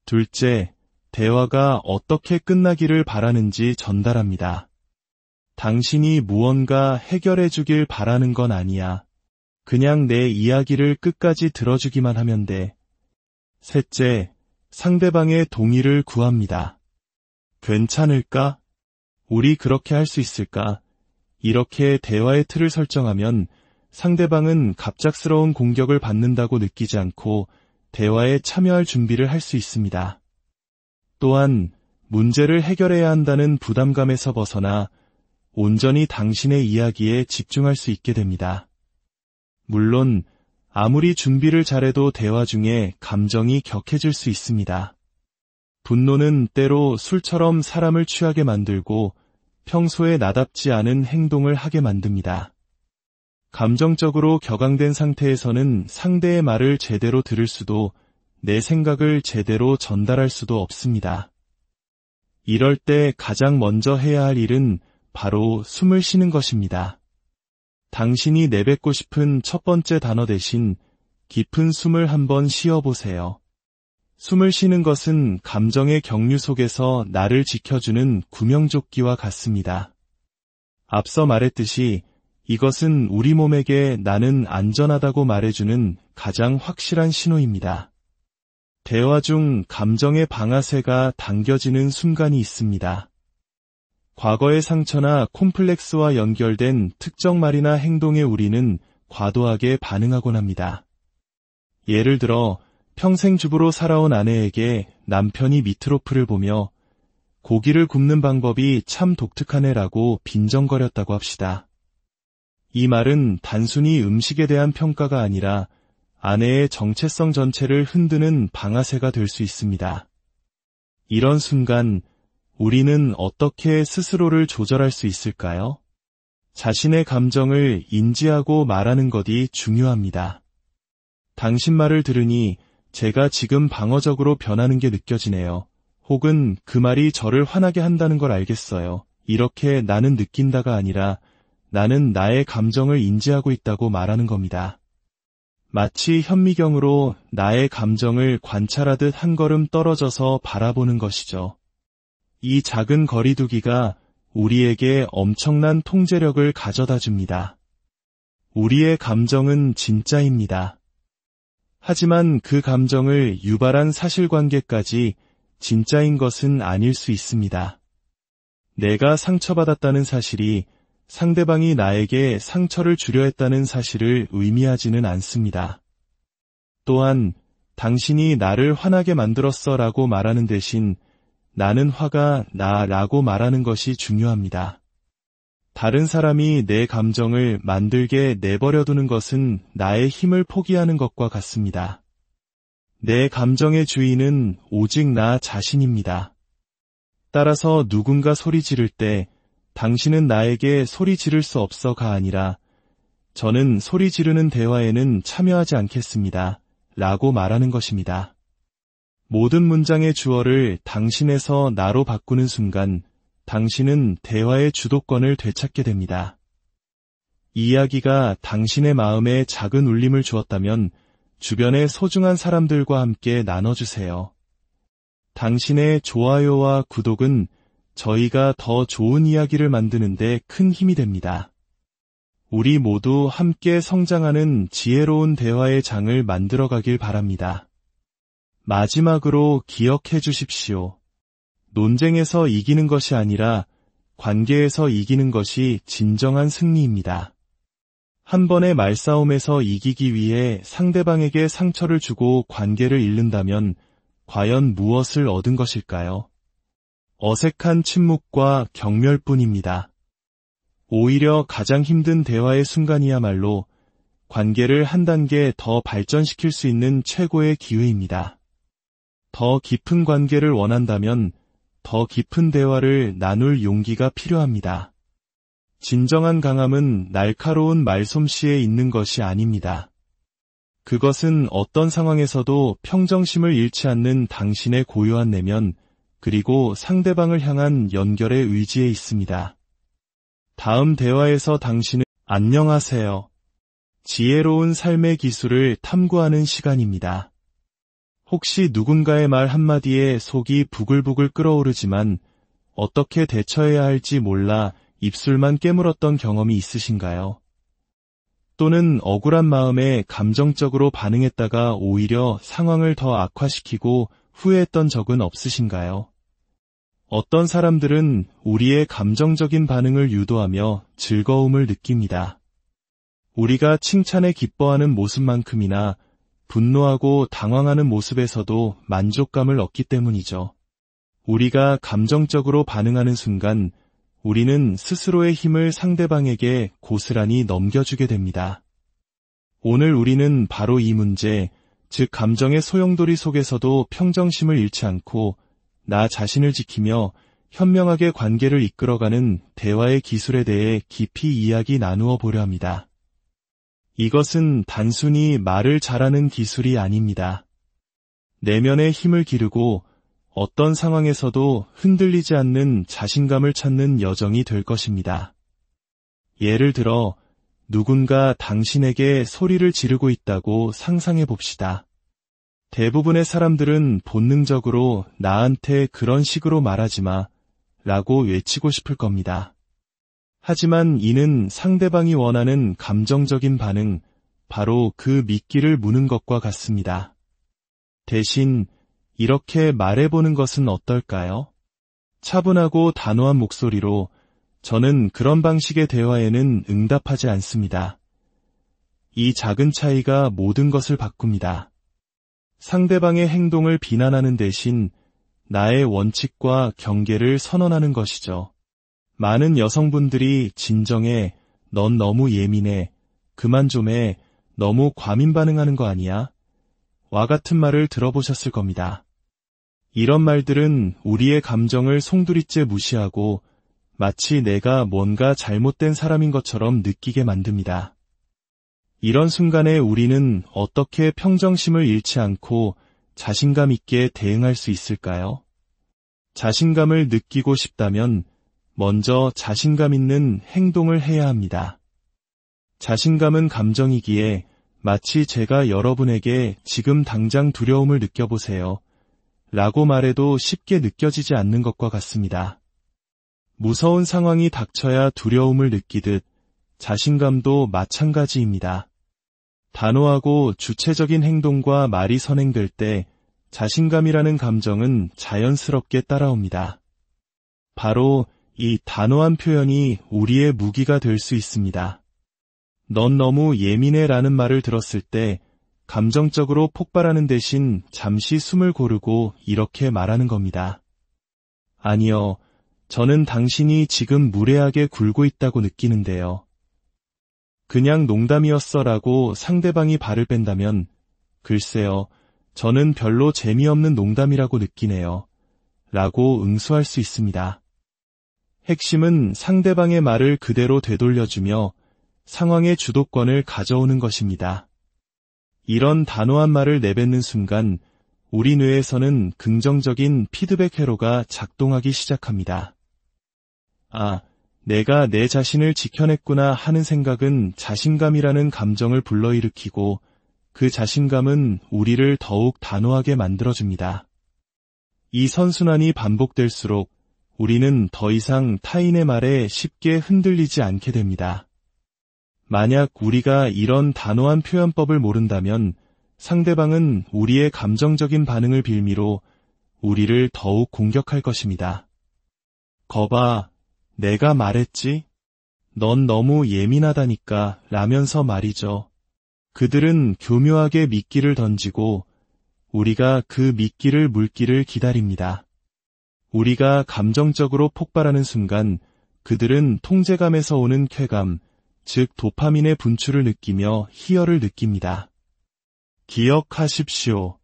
둘째, 대화가 어떻게 끝나기를 바라는지 전달합니다. 당신이 무언가 해결해 주길 바라는 건 아니야. 그냥 내 이야기를 끝까지 들어주기만 하면 돼. 셋째, 상대방의 동의를 구합니다. 괜찮을까? 우리 그렇게 할 수 있을까? 이렇게 대화의 틀을 설정하면 상대방은 갑작스러운 공격을 받는다고 느끼지 않고 대화에 참여할 준비를 할 수 있습니다. 또한 문제를 해결해야 한다는 부담감에서 벗어나 온전히 당신의 이야기에 집중할 수 있게 됩니다. 물론 아무리 준비를 잘해도 대화 중에 감정이 격해질 수 있습니다. 분노는 때로 술처럼 사람을 취하게 만들고 평소에 나답지 않은 행동을 하게 만듭니다. 감정적으로 격앙된 상태에서는 상대의 말을 제대로 들을 수도 내 생각을 제대로 전달할 수도 없습니다. 이럴 때 가장 먼저 해야 할 일은 바로 숨을 쉬는 것입니다. 당신이 내뱉고 싶은 첫 번째 단어 대신 깊은 숨을 한번 쉬어보세요. 숨을 쉬는 것은 감정의 경류 속에서 나를 지켜주는 구명조끼와 같습니다. 앞서 말했듯이 이것은 우리 몸에게 나는 안전하다고 말해주는 가장 확실한 신호입니다. 대화 중 감정의 방아쇠가 당겨지는 순간이 있습니다. 과거의 상처나 콤플렉스와 연결된 특정 말이나 행동에 우리는 과도하게 반응하곤 합니다. 예를 들어 평생 주부로 살아온 아내에게 남편이 미트로프를 보며 고기를 굽는 방법이 참 독특하네라고 빈정거렸다고 합시다. 이 말은 단순히 음식에 대한 평가가 아니라 아내의 정체성 전체를 흔드는 방아쇠가 될 수 있습니다. 이런 순간 우리는 어떻게 스스로를 조절할 수 있을까요? 자신의 감정을 인지하고 말하는 것이 중요합니다. 당신 말을 들으니 제가 지금 방어적으로 변하는 게 느껴지네요. 혹은 그 말이 저를 화나게 한다는 걸 알겠어요. 이렇게 나는 느낀다가 아니라 나는 나의 감정을 인지하고 있다고 말하는 겁니다. 마치 현미경으로 나의 감정을 관찰하듯 한 걸음 떨어져서 바라보는 것이죠. 이 작은 거리두기가 우리에게 엄청난 통제력을 가져다 줍니다. 우리의 감정은 진짜입니다. 하지만 그 감정을 유발한 사실관계까지 진짜인 것은 아닐 수 있습니다. 내가 상처받았다는 사실이 상대방이 나에게 상처를 주려 했다는 사실을 의미하지는 않습니다. 또한 당신이 나를 화나게 만들었어 라고 말하는 대신 나는 화가 나 라고 말하는 것이 중요합니다. 다른 사람이 내 감정을 만들게 내버려두는 것은 나의 힘을 포기하는 것과 같습니다. 내 감정의 주인은 오직 나 자신입니다. 따라서 누군가 소리 지를 때 당신은 나에게 소리 지를 수 없어가 아니라 저는 소리 지르는 대화에는 참여하지 않겠습니다. 라고 말하는 것입니다. 모든 문장의 주어를 당신에서 나로 바꾸는 순간 당신은 대화의 주도권을 되찾게 됩니다. 이 이야기가 당신의 마음에 작은 울림을 주었다면 주변의 소중한 사람들과 함께 나눠주세요. 당신의 좋아요와 구독은 저희가 더 좋은 이야기를 만드는 데 큰 힘이 됩니다. 우리 모두 함께 성장하는 지혜로운 대화의 장을 만들어가길 바랍니다. 마지막으로 기억해 주십시오. 논쟁에서 이기는 것이 아니라 관계에서 이기는 것이 진정한 승리입니다. 한 번의 말싸움에서 이기기 위해 상대방에게 상처를 주고 관계를 잃는다면 과연 무엇을 얻은 것일까요? 어색한 침묵과 경멸뿐입니다. 오히려 가장 힘든 대화의 순간이야말로 관계를 한 단계 더 발전시킬 수 있는 최고의 기회입니다. 더 깊은 관계를 원한다면 더 깊은 대화를 나눌 용기가 필요합니다. 진정한 강함은 날카로운 말솜씨에 있는 것이 아닙니다. 그것은 어떤 상황에서도 평정심을 잃지 않는 당신의 고요한 내면, 그리고 상대방을 향한 연결의 의지에 있습니다. 다음 대화에서 당신은 안녕하세요. 지혜로운 삶의 기술을 탐구하는 시간입니다. 혹시 누군가의 말 한마디에 속이 부글부글 끓어오르지만 어떻게 대처해야 할지 몰라 입술만 깨물었던 경험이 있으신가요? 또는 억울한 마음에 감정적으로 반응했다가 오히려 상황을 더 악화시키고 후회했던 적은 없으신가요? 어떤 사람들은 우리의 감정적인 반응을 유도하며 즐거움을 느낍니다. 우리가 칭찬에 기뻐하는 모습만큼이나 분노하고 당황하는 모습에서도 만족감을 얻기 때문이죠. 우리가 감정적으로 반응하는 순간 우리는 스스로의 힘을 상대방에게 고스란히 넘겨주게 됩니다. 오늘 우리는 바로 이 문제, 즉 감정의 소용돌이 속에서도 평정심을 잃지 않고 나 자신을 지키며 현명하게 관계를 이끌어가는 대화의 기술에 대해 깊이 이야기 나누어 보려 합니다. 이것은 단순히 말을 잘하는 기술이 아닙니다. 내면의 힘을 기르고 어떤 상황에서도 흔들리지 않는 자신감을 찾는 여정이 될 것입니다. 예를 들어 누군가 당신에게 소리를 지르고 있다고 상상해 봅시다. 대부분의 사람들은 본능적으로 나한테 그런 식으로 말하지 마 라고 외치고 싶을 겁니다. 하지만 이는 상대방이 원하는 감정적인 반응, 바로 그 미끼를 무는 것과 같습니다. 대신 이렇게 말해보는 것은 어떨까요? 차분하고 단호한 목소리로 저는 그런 방식의 대화에는 응답하지 않습니다. 이 작은 차이가 모든 것을 바꿉니다. 상대방의 행동을 비난하는 대신 나의 원칙과 경계를 선언하는 것이죠. 많은 여성분들이 진정해, 넌 너무 예민해, 그만 좀 해, 너무 과민 반응하는 거 아니야? 와 같은 말을 들어보셨을 겁니다. 이런 말들은 우리의 감정을 송두리째 무시하고 마치 내가 뭔가 잘못된 사람인 것처럼 느끼게 만듭니다. 이런 순간에 우리는 어떻게 평정심을 잃지 않고 자신감 있게 대응할 수 있을까요? 자신감을 느끼고 싶다면 먼저 자신감 있는 행동을 해야 합니다. 자신감은 감정이기에 마치 제가 여러분에게 지금 당장 두려움을 느껴보세요 라고 말해도 쉽게 느껴지지 않는 것과 같습니다. 무서운 상황이 닥쳐야 두려움을 느끼듯 자신감도 마찬가지입니다. 단호하고 주체적인 행동과 말이 선행될 때 자신감이라는 감정은 자연스럽게 따라옵니다. 바로 이 단호한 표현이 우리의 무기가 될 수 있습니다. 넌 너무 예민해 라는 말을 들었을 때 감정적으로 폭발하는 대신 잠시 숨을 고르고 이렇게 말하는 겁니다. 아니요, 저는 당신이 지금 무례하게 굴고 있다고 느끼는데요. 그냥 농담이었어 라고 상대방이 발을 뺀다면 글쎄요, 저는 별로 재미없는 농담이라고 느끼네요. 라고 응수할 수 있습니다. 핵심은 상대방의 말을 그대로 되돌려주며 상황의 주도권을 가져오는 것입니다. 이런 단호한 말을 내뱉는 순간 우리 뇌에서는 긍정적인 피드백 회로가 작동하기 시작합니다. 아, 내가 내 자신을 지켜냈구나 하는 생각은 자신감이라는 감정을 불러일으키고 그 자신감은 우리를 더욱 단호하게 만들어줍니다. 이 선순환이 반복될수록 우리는 더 이상 타인의 말에 쉽게 흔들리지 않게 됩니다. 만약 우리가 이런 단호한 표현법을 모른다면 상대방은 우리의 감정적인 반응을 빌미로 우리를 더욱 공격할 것입니다. 거봐, 내가 말했지? 넌 너무 예민하다니까 라면서 말이죠. 그들은 교묘하게 미끼를 던지고 우리가 그 미끼를 물기를 기다립니다. 우리가 감정적으로 폭발하는 순간 그들은 통제감에서 오는 쾌감, 즉 도파민의 분출을 느끼며 희열을 느낍니다. 기억하십시오.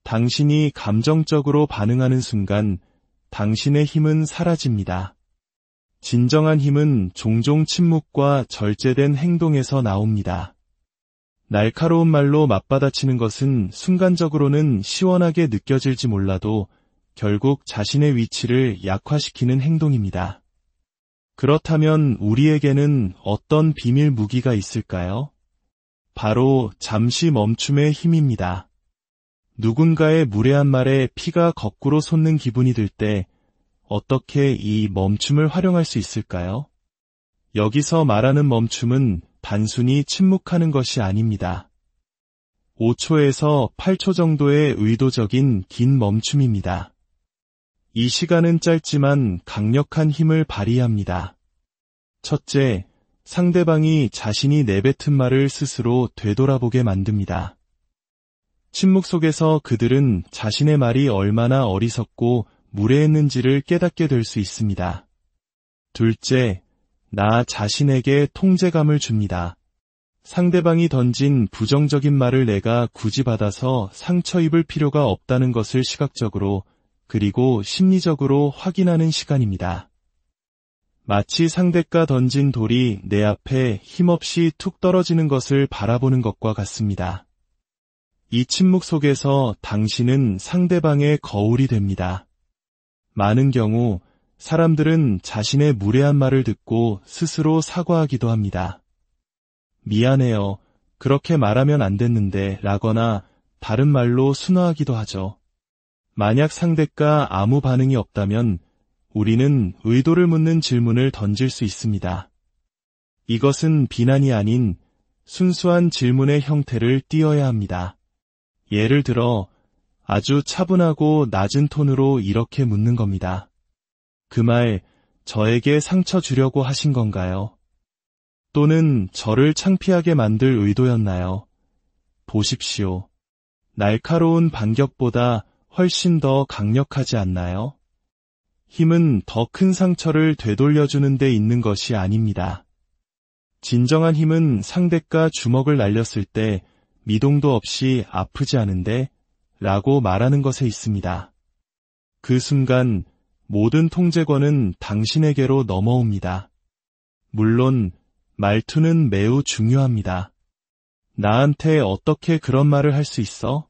당신이 감정적으로 반응하는 순간 당신의 힘은 사라집니다. 진정한 힘은 종종 침묵과 절제된 행동에서 나옵니다. 날카로운 말로 맞받아치는 것은 순간적으로는 시원하게 느껴질지 몰라도 결국 자신의 위치를 약화시키는 행동입니다. 그렇다면 우리에게는 어떤 비밀 무기가 있을까요? 바로 잠시 멈춤의 힘입니다. 누군가의 무례한 말에 피가 거꾸로 솟는 기분이 들 때 어떻게 이 멈춤을 활용할 수 있을까요? 여기서 말하는 멈춤은 단순히 침묵하는 것이 아닙니다. 5초에서 8초 정도의 의도적인 긴 멈춤입니다. 이 시간은 짧지만 강력한 힘을 발휘합니다. 첫째, 상대방이 자신이 내뱉은 말을 스스로 되돌아보게 만듭니다. 침묵 속에서 그들은 자신의 말이 얼마나 어리석고 무례했는지를 깨닫게 될 수 있습니다. 둘째, 나 자신에게 통제감을 줍니다. 상대방이 던진 부정적인 말을 내가 굳이 받아서 상처 입을 필요가 없다는 것을 시각적으로 그리고 심리적으로 확인하는 시간입니다. 마치 상대가 던진 돌이 내 앞에 힘없이 툭 떨어지는 것을 바라보는 것과 같습니다. 이 침묵 속에서 당신은 상대방의 거울이 됩니다. 많은 경우 사람들은 자신의 무례한 말을 듣고 스스로 사과하기도 합니다. 미안해요. 그렇게 말하면 안 됐는데 라거나 다른 말로 순화하기도 하죠. 만약 상대가 아무 반응이 없다면 우리는 의도를 묻는 질문을 던질 수 있습니다. 이것은 비난이 아닌 순수한 질문의 형태를 띄어야 합니다. 예를 들어 아주 차분하고 낮은 톤으로 이렇게 묻는 겁니다. 그 말 저에게 상처 주려고 하신 건가요? 또는 저를 창피하게 만들 의도였나요? 보십시오. 날카로운 반격보다 훨씬 더 강력하지 않나요? 힘은 더 큰 상처를 되돌려주는 데 있는 것이 아닙니다. 진정한 힘은 상대가 주먹을 날렸을 때 미동도 없이 아프지 않은데 라고 말하는 것에 있습니다. 그 순간 모든 통제권은 당신에게로 넘어옵니다. 물론 말투는 매우 중요합니다. 나한테 어떻게 그런 말을 할 수 있어?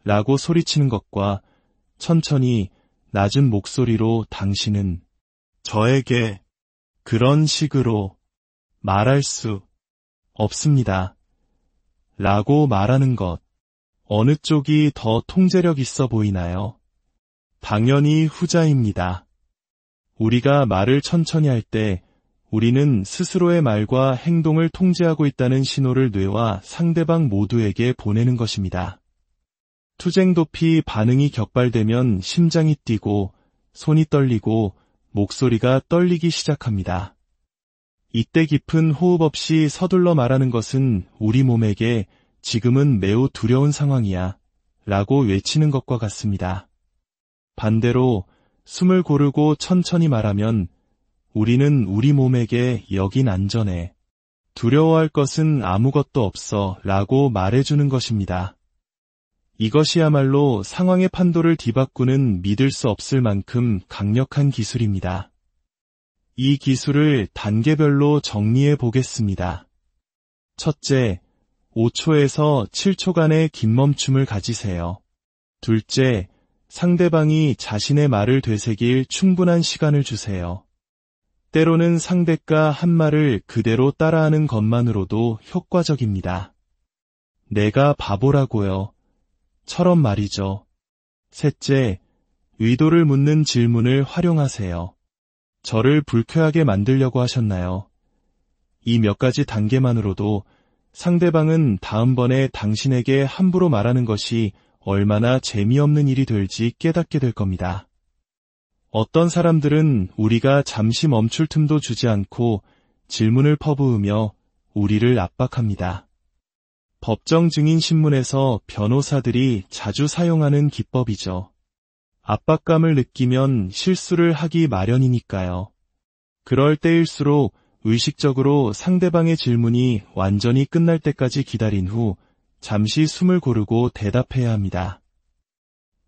라고 소리치는 것과 천천히 낮은 목소리로 당신은 저에게 그런 식으로 말할 수 없습니다. 라고 말하는 것. 어느 쪽이 더 통제력 있어 보이나요? 당연히 후자입니다. 우리가 말을 천천히 할 때 우리는 스스로의 말과 행동을 통제하고 있다는 신호를 뇌와 상대방 모두에게 보내는 것입니다. 투쟁도피 반응이 격발되면 심장이 뛰고 손이 떨리고 목소리가 떨리기 시작합니다. 이때 깊은 호흡 없이 서둘러 말하는 것은 우리 몸에게 지금은 매우 두려운 상황이야 라고 외치는 것과 같습니다. 반대로 숨을 고르고 천천히 말하면 우리는 우리 몸에게 여긴 안전해. 두려워할 것은 아무것도 없어 라고 말해주는 것입니다. 이것이야말로 상황의 판도를 뒤바꾸는 믿을 수 없을 만큼 강력한 기술입니다. 이 기술을 단계별로 정리해 보겠습니다. 첫째, 5초에서 7초간의 긴 멈춤을 가지세요. 둘째, 상대방이 자신의 말을 되새길 충분한 시간을 주세요. 때로는 상대가 한 말을 그대로 따라하는 것만으로도 효과적입니다. 내가 바보라고요. 처럼 말이죠. 셋째, 의도를 묻는 질문을 활용하세요. 저를 불쾌하게 만들려고 하셨나요? 이 몇 가지 단계만으로도 상대방은 다음번에 당신에게 함부로 말하는 것이 얼마나 재미없는 일이 될지 깨닫게 될 겁니다. 어떤 사람들은 우리가 잠시 멈출 틈도 주지 않고 질문을 퍼부으며 우리를 압박합니다. 법정 증인 신문에서 변호사들이 자주 사용하는 기법이죠. 압박감을 느끼면 실수를 하기 마련이니까요. 그럴 때일수록 의식적으로 상대방의 질문이 완전히 끝날 때까지 기다린 후 잠시 숨을 고르고 대답해야 합니다.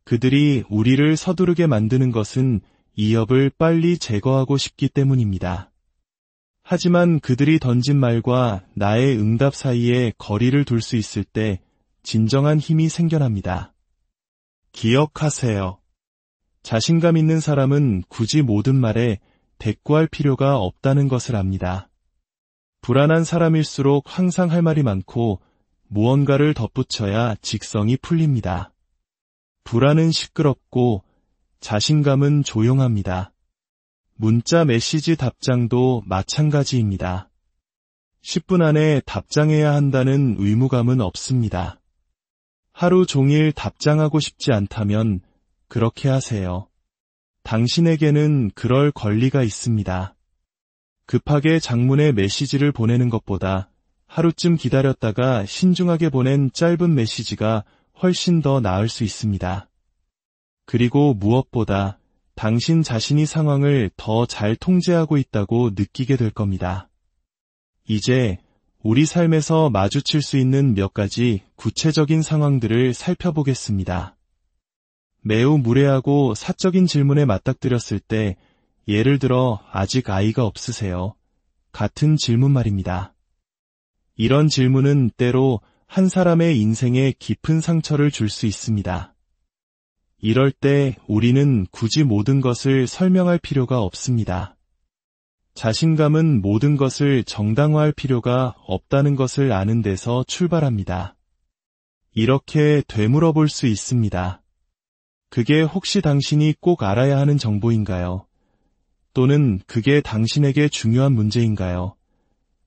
그들이 우리를 서두르게 만드는 것은 이협을 빨리 제거하고 싶기 때문입니다. 하지만 그들이 던진 말과 나의 응답 사이에 거리를 둘 수 있을 때 진정한 힘이 생겨납니다. 기억하세요. 자신감 있는 사람은 굳이 모든 말에 대꾸할 필요가 없다는 것을 압니다. 불안한 사람일수록 항상 할 말이 많고 무언가를 덧붙여야 직성이 풀립니다. 불안은 시끄럽고 자신감은 조용합니다. 문자 메시지 답장도 마찬가지입니다. 10분 안에 답장해야 한다는 의무감은 없습니다. 하루 종일 답장하고 싶지 않다면 그렇게 하세요. 당신에게는 그럴 권리가 있습니다. 급하게 장문의 메시지를 보내는 것보다 하루쯤 기다렸다가 신중하게 보낸 짧은 메시지가 훨씬 더 나을 수 있습니다. 그리고 무엇보다 당신 자신이 상황을 더 잘 통제하고 있다고 느끼게 될 겁니다. 이제 우리 삶에서 마주칠 수 있는 몇 가지 구체적인 상황들을 살펴보겠습니다. 매우 무례하고 사적인 질문에 맞닥뜨렸을 때 예를 들어 아직 아이가 없으세요? 같은 질문 말입니다. 이런 질문은 때로 한 사람의 인생에 깊은 상처를 줄 수 있습니다. 이럴 때 우리는 굳이 모든 것을 설명할 필요가 없습니다. 자신감은 모든 것을 정당화할 필요가 없다는 것을 아는 데서 출발합니다. 이렇게 되물어 볼 수 있습니다. 그게 혹시 당신이 꼭 알아야 하는 정보인가요? 또는 그게 당신에게 중요한 문제인가요?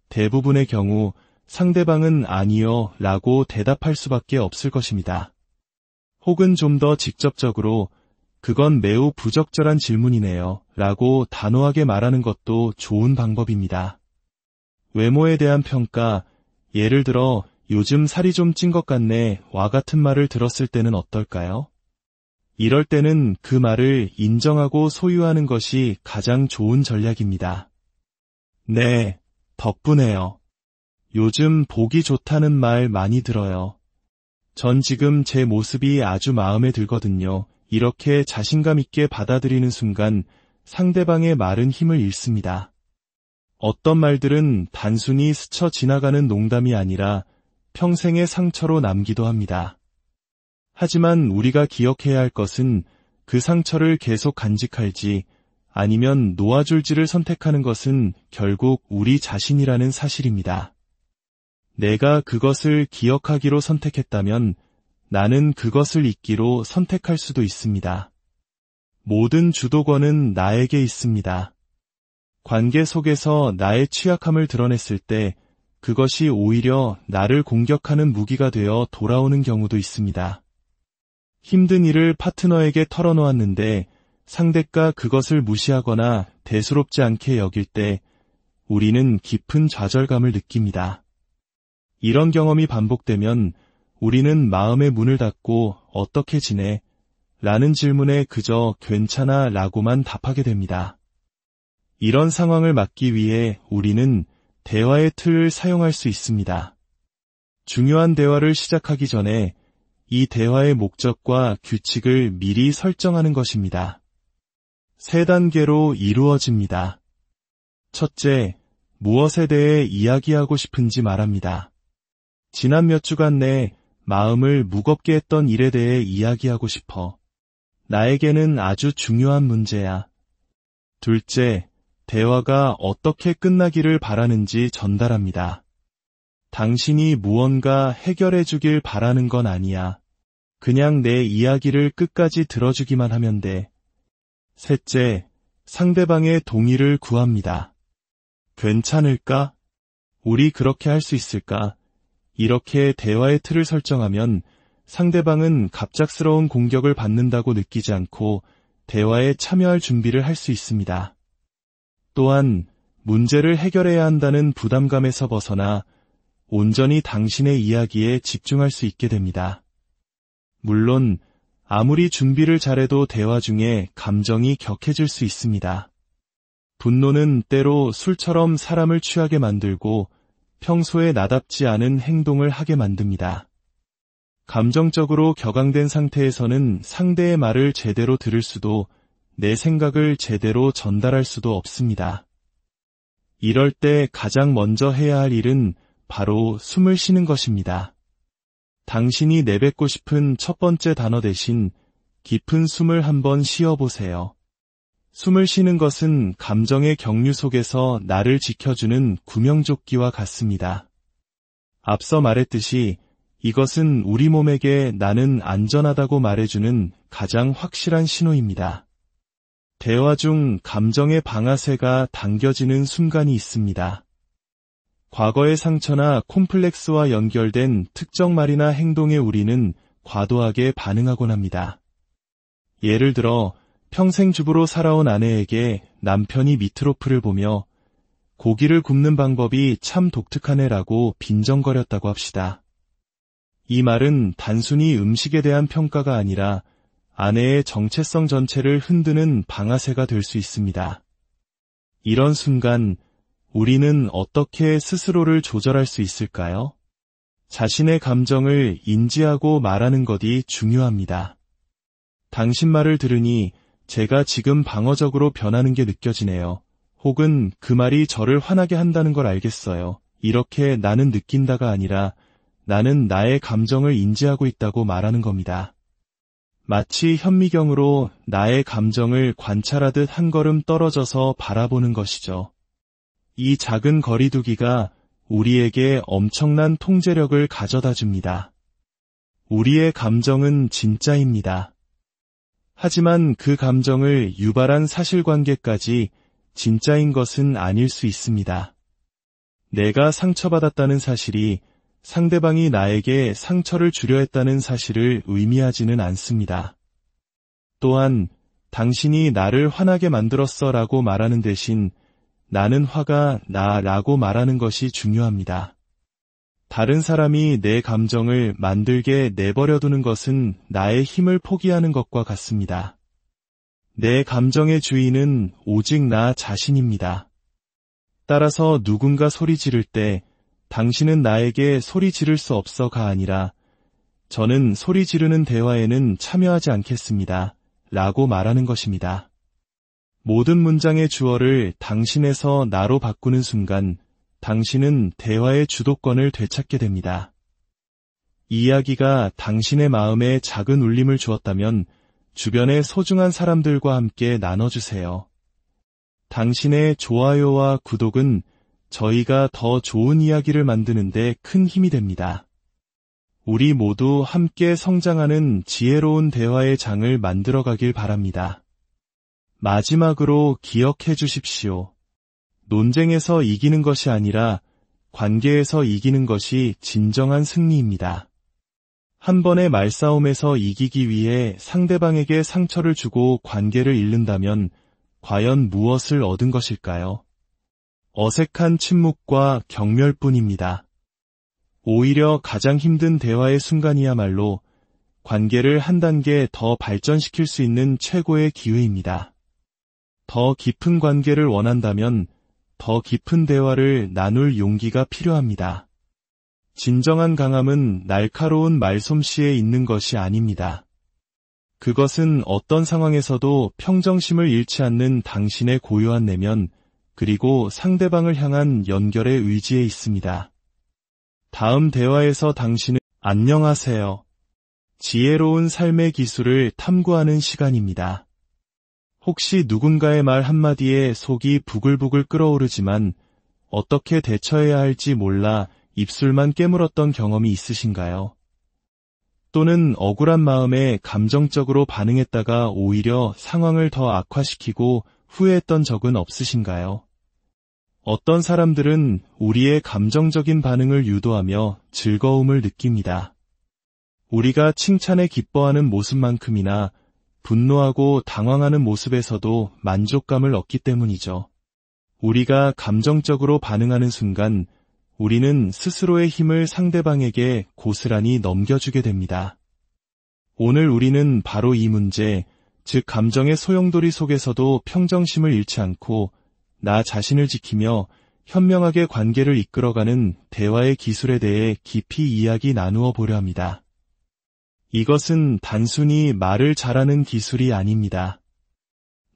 대부분의 경우 상대방은 아니요 라고 대답할 수밖에 없을 것입니다. 혹은 좀 더 직접적으로 그건 매우 부적절한 질문이네요 라고 단호하게 말하는 것도 좋은 방법입니다. 외모에 대한 평가, 예를 들어 요즘 살이 좀 찐 것 같네 와 같은 말을 들었을 때는 어떨까요? 이럴 때는 그 말을 인정하고 소유하는 것이 가장 좋은 전략입니다. 네, 덕분에요. 요즘 보기 좋다는 말 많이 들어요. 전 지금 제 모습이 아주 마음에 들거든요. 이렇게 자신감 있게 받아들이는 순간 상대방의 말은 힘을 잃습니다. 어떤 말들은 단순히 스쳐 지나가는 농담이 아니라 평생의 상처로 남기도 합니다. 하지만 우리가 기억해야 할 것은 그 상처를 계속 간직할지 아니면 놓아줄지를 선택하는 것은 결국 우리 자신이라는 사실입니다. 내가 그것을 기억하기로 선택했다면 나는 그것을 잊기로 선택할 수도 있습니다. 모든 주도권은 나에게 있습니다. 관계 속에서 나의 취약함을 드러냈을 때 그것이 오히려 나를 공격하는 무기가 되어 돌아오는 경우도 있습니다. 힘든 일을 파트너에게 털어놓았는데 상대가 그것을 무시하거나 대수롭지 않게 여길 때 우리는 깊은 좌절감을 느낍니다. 이런 경험이 반복되면 우리는 마음의 문을 닫고 어떻게 지내? 라는 질문에 그저 괜찮아 라고만 답하게 됩니다. 이런 상황을 막기 위해 우리는 대화의 틀을 사용할 수 있습니다. 중요한 대화를 시작하기 전에 이 대화의 목적과 규칙을 미리 설정하는 것입니다. 3단계로 이루어집니다. 첫째, 무엇에 대해 이야기하고 싶은지 말합니다. 지난 몇 주간 내 마음을 무겁게 했던 일에 대해 이야기하고 싶어. 나에게는 아주 중요한 문제야. 둘째, 대화가 어떻게 끝나기를 바라는지 전달합니다. 당신이 무언가 해결해 주길 바라는 건 아니야. 그냥 내 이야기를 끝까지 들어주기만 하면 돼. 셋째, 상대방의 동의를 구합니다. 괜찮을까? 우리 그렇게 할 수 있을까? 이렇게 대화의 틀을 설정하면 상대방은 갑작스러운 공격을 받는다고 느끼지 않고 대화에 참여할 준비를 할 수 있습니다. 또한 문제를 해결해야 한다는 부담감에서 벗어나 온전히 당신의 이야기에 집중할 수 있게 됩니다. 물론 아무리 준비를 잘해도 대화 중에 감정이 격해질 수 있습니다. 분노는 때로 술처럼 사람을 취하게 만들고 평소에 나답지 않은 행동을 하게 만듭니다. 감정적으로 격앙된 상태에서는 상대의 말을 제대로 들을 수도 내 생각을 제대로 전달할 수도 없습니다. 이럴 때 가장 먼저 해야 할 일은 바로 숨을 쉬는 것입니다. 당신이 내뱉고 싶은 첫 번째 단어 대신 깊은 숨을 한번 쉬어보세요. 숨을 쉬는 것은 감정의 경류 속에서 나를 지켜주는 구명조끼와 같습니다. 앞서 말했듯이 이것은 우리 몸에게 나는 안전하다고 말해주는 가장 확실한 신호입니다. 대화 중 감정의 방아쇠가 당겨지는 순간이 있습니다. 과거의 상처나 콤플렉스와 연결된 특정 말이나 행동에 우리는 과도하게 반응하곤 합니다. 예를 들어 평생 주부로 살아온 아내에게 남편이 미트로프를 보며 고기를 굽는 방법이 참 독특하네라고 빈정거렸다고 합시다. 이 말은 단순히 음식에 대한 평가가 아니라 아내의 정체성 전체를 흔드는 방아쇠가 될 수 있습니다. 이런 순간 우리는 어떻게 스스로를 조절할 수 있을까요? 자신의 감정을 인지하고 말하는 것이 중요합니다. 당신 말을 들으니 제가 지금 방어적으로 변하는 게 느껴지네요. 혹은 그 말이 저를 화나게 한다는 걸 알겠어요. 이렇게 나는 느낀다가 아니라 나는 나의 감정을 인지하고 있다고 말하는 겁니다. 마치 현미경으로 나의 감정을 관찰하듯 한 걸음 떨어져서 바라보는 것이죠. 이 작은 거리두기가 우리에게 엄청난 통제력을 가져다 줍니다. 우리의 감정은 진짜입니다. 하지만 그 감정을 유발한 사실관계까지 진짜인 것은 아닐 수 있습니다. 내가 상처받았다는 사실이 상대방이 나에게 상처를 주려 했다는 사실을 의미하지는 않습니다. 또한 당신이 나를 화나게 만들었어 라고 말하는 대신 나는 화가 나 라고 말하는 것이 중요합니다. 다른 사람이 내 감정을 만들게 내버려두는 것은 나의 힘을 포기하는 것과 같습니다. 내 감정의 주인은 오직 나 자신입니다. 따라서 누군가 소리 지를 때 당신은 나에게 소리 지를 수 없어가 아니라 저는 소리 지르는 대화에는 참여하지 않겠습니다. 라고 말하는 것입니다. 모든 문장의 주어를 당신에서 나로 바꾸는 순간 당신은 대화의 주도권을 되찾게 됩니다. 이야기가 당신의 마음에 작은 울림을 주었다면 주변의 소중한 사람들과 함께 나눠주세요. 당신의 좋아요와 구독은 저희가 더 좋은 이야기를 만드는데 큰 힘이 됩니다. 우리 모두 함께 성장하는 지혜로운 대화의 장을 만들어가길 바랍니다. 마지막으로 기억해 주십시오. 논쟁에서 이기는 것이 아니라 관계에서 이기는 것이 진정한 승리입니다. 한 번의 말싸움에서 이기기 위해 상대방에게 상처를 주고 관계를 잃는다면 과연 무엇을 얻은 것일까요? 어색한 침묵과 경멸뿐입니다. 오히려 가장 힘든 대화의 순간이야말로 관계를 한 단계 더 발전시킬 수 있는 최고의 기회입니다. 더 깊은 관계를 원한다면 더 깊은 대화를 나눌 용기가 필요합니다. 진정한 강함은 날카로운 말솜씨에 있는 것이 아닙니다. 그것은 어떤 상황에서도 평정심을 잃지 않는 당신의 고요한 내면, 그리고 상대방을 향한 연결의 의지에 있습니다. 다음 대화에서 당신은 안녕하세요. 지혜로운 삶의 기술을 탐구하는 시간입니다. 혹시 누군가의 말 한마디에 속이 부글부글 끓어오르지만 어떻게 대처해야 할지 몰라 입술만 깨물었던 경험이 있으신가요? 또는 억울한 마음에 감정적으로 반응했다가 오히려 상황을 더 악화시키고 후회했던 적은 없으신가요? 어떤 사람들은 우리의 감정적인 반응을 유도하며 즐거움을 느낍니다. 우리가 칭찬에 기뻐하는 모습만큼이나 분노하고 당황하는 모습에서도 만족감을 얻기 때문이죠. 우리가 감정적으로 반응하는 순간 우리는 스스로의 힘을 상대방에게 고스란히 넘겨주게 됩니다. 오늘 우리는 바로 이 문제, 즉 감정의 소용돌이 속에서도 평정심을 잃지 않고 나 자신을 지키며 현명하게 관계를 이끌어가는 대화의 기술에 대해 깊이 이야기 나누어 보려 합니다. 이것은 단순히 말을 잘하는 기술이 아닙니다.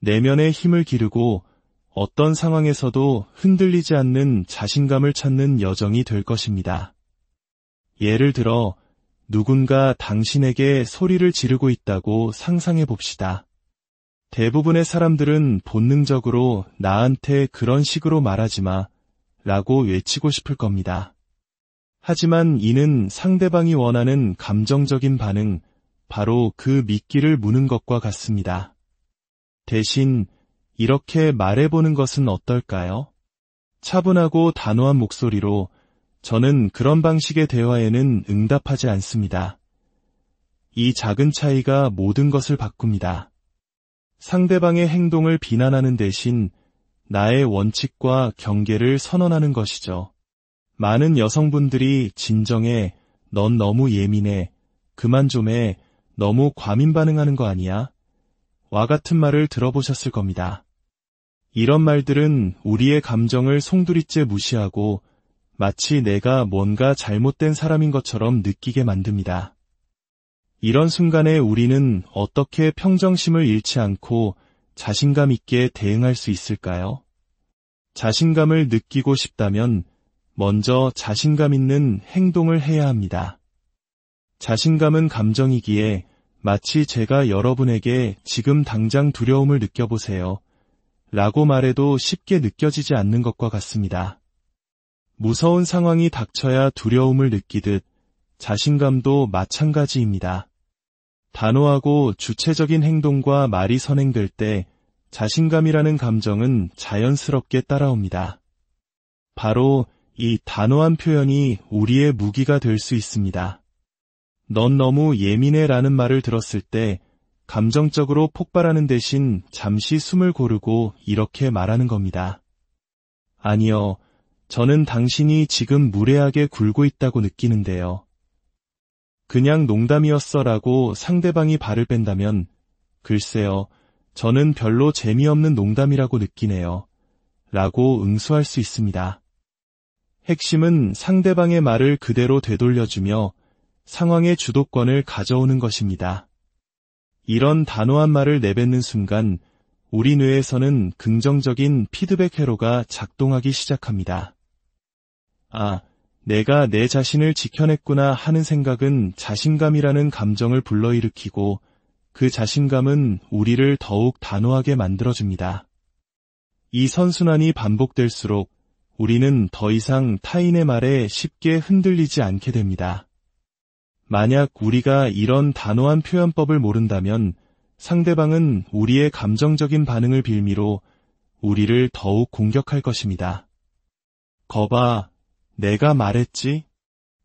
내면의 힘을 기르고 어떤 상황에서도 흔들리지 않는 자신감을 찾는 여정이 될 것입니다. 예를 들어 누군가 당신에게 소리를 지르고 있다고 상상해 봅시다. 대부분의 사람들은 본능적으로 나한테 그런 식으로 말하지 마 라고 외치고 싶을 겁니다. 하지만 이는 상대방이 원하는 감정적인 반응, 바로 그 미끼를 무는 것과 같습니다. 대신 이렇게 말해보는 것은 어떨까요? 차분하고 단호한 목소리로 저는 그런 방식의 대화에는 응답하지 않습니다. 이 작은 차이가 모든 것을 바꿉니다. 상대방의 행동을 비난하는 대신 나의 원칙과 경계를 선언하는 것이죠. 많은 여성분들이 진정해, 넌 너무 예민해, 그만 좀 해, 너무 과민 반응하는 거 아니야? 와 같은 말을 들어보셨을 겁니다. 이런 말들은 우리의 감정을 송두리째 무시하고 마치 내가 뭔가 잘못된 사람인 것처럼 느끼게 만듭니다. 이런 순간에 우리는 어떻게 평정심을 잃지 않고 자신감 있게 대응할 수 있을까요? 자신감을 느끼고 싶다면 먼저 자신감 있는 행동을 해야 합니다. 자신감은 감정이기에 마치 제가 여러분에게 지금 당장 두려움을 느껴보세요 라고 말해도 쉽게 느껴지지 않는 것과 같습니다. 무서운 상황이 닥쳐야 두려움을 느끼듯 자신감도 마찬가지입니다. 단호하고 주체적인 행동과 말이 선행될 때 자신감이라는 감정은 자연스럽게 따라옵니다. 바로 이 단호한 표현이 우리의 무기가 될 수 있습니다. 넌 너무 예민해 라는 말을 들었을 때 감정적으로 폭발하는 대신 잠시 숨을 고르고 이렇게 말하는 겁니다. 아니요, 저는 당신이 지금 무례하게 굴고 있다고 느끼는데요. 그냥 농담이었어 라고 상대방이 발을 뺀다면 글쎄요, 저는 별로 재미없는 농담이라고 느끼네요 라고 응수할 수 있습니다. 핵심은 상대방의 말을 그대로 되돌려주며 상황의 주도권을 가져오는 것입니다. 이런 단호한 말을 내뱉는 순간 우리 뇌에서는 긍정적인 피드백 회로가 작동하기 시작합니다. 아, 내가 내 자신을 지켜냈구나 하는 생각은 자신감이라는 감정을 불러일으키고 그 자신감은 우리를 더욱 단호하게 만들어줍니다. 이 선순환이 반복될수록 우리는 더 이상 타인의 말에 쉽게 흔들리지 않게 됩니다. 만약 우리가 이런 단호한 표현법을 모른다면 상대방은 우리의 감정적인 반응을 빌미로 우리를 더욱 공격할 것입니다. 거봐, 내가 말했지?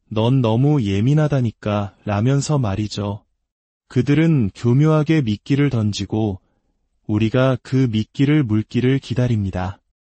넌 너무 예민하다니까 라면서 말이죠. 그들은 교묘하게 미끼를 던지고 우리가 그 미끼를 물기를 기다립니다.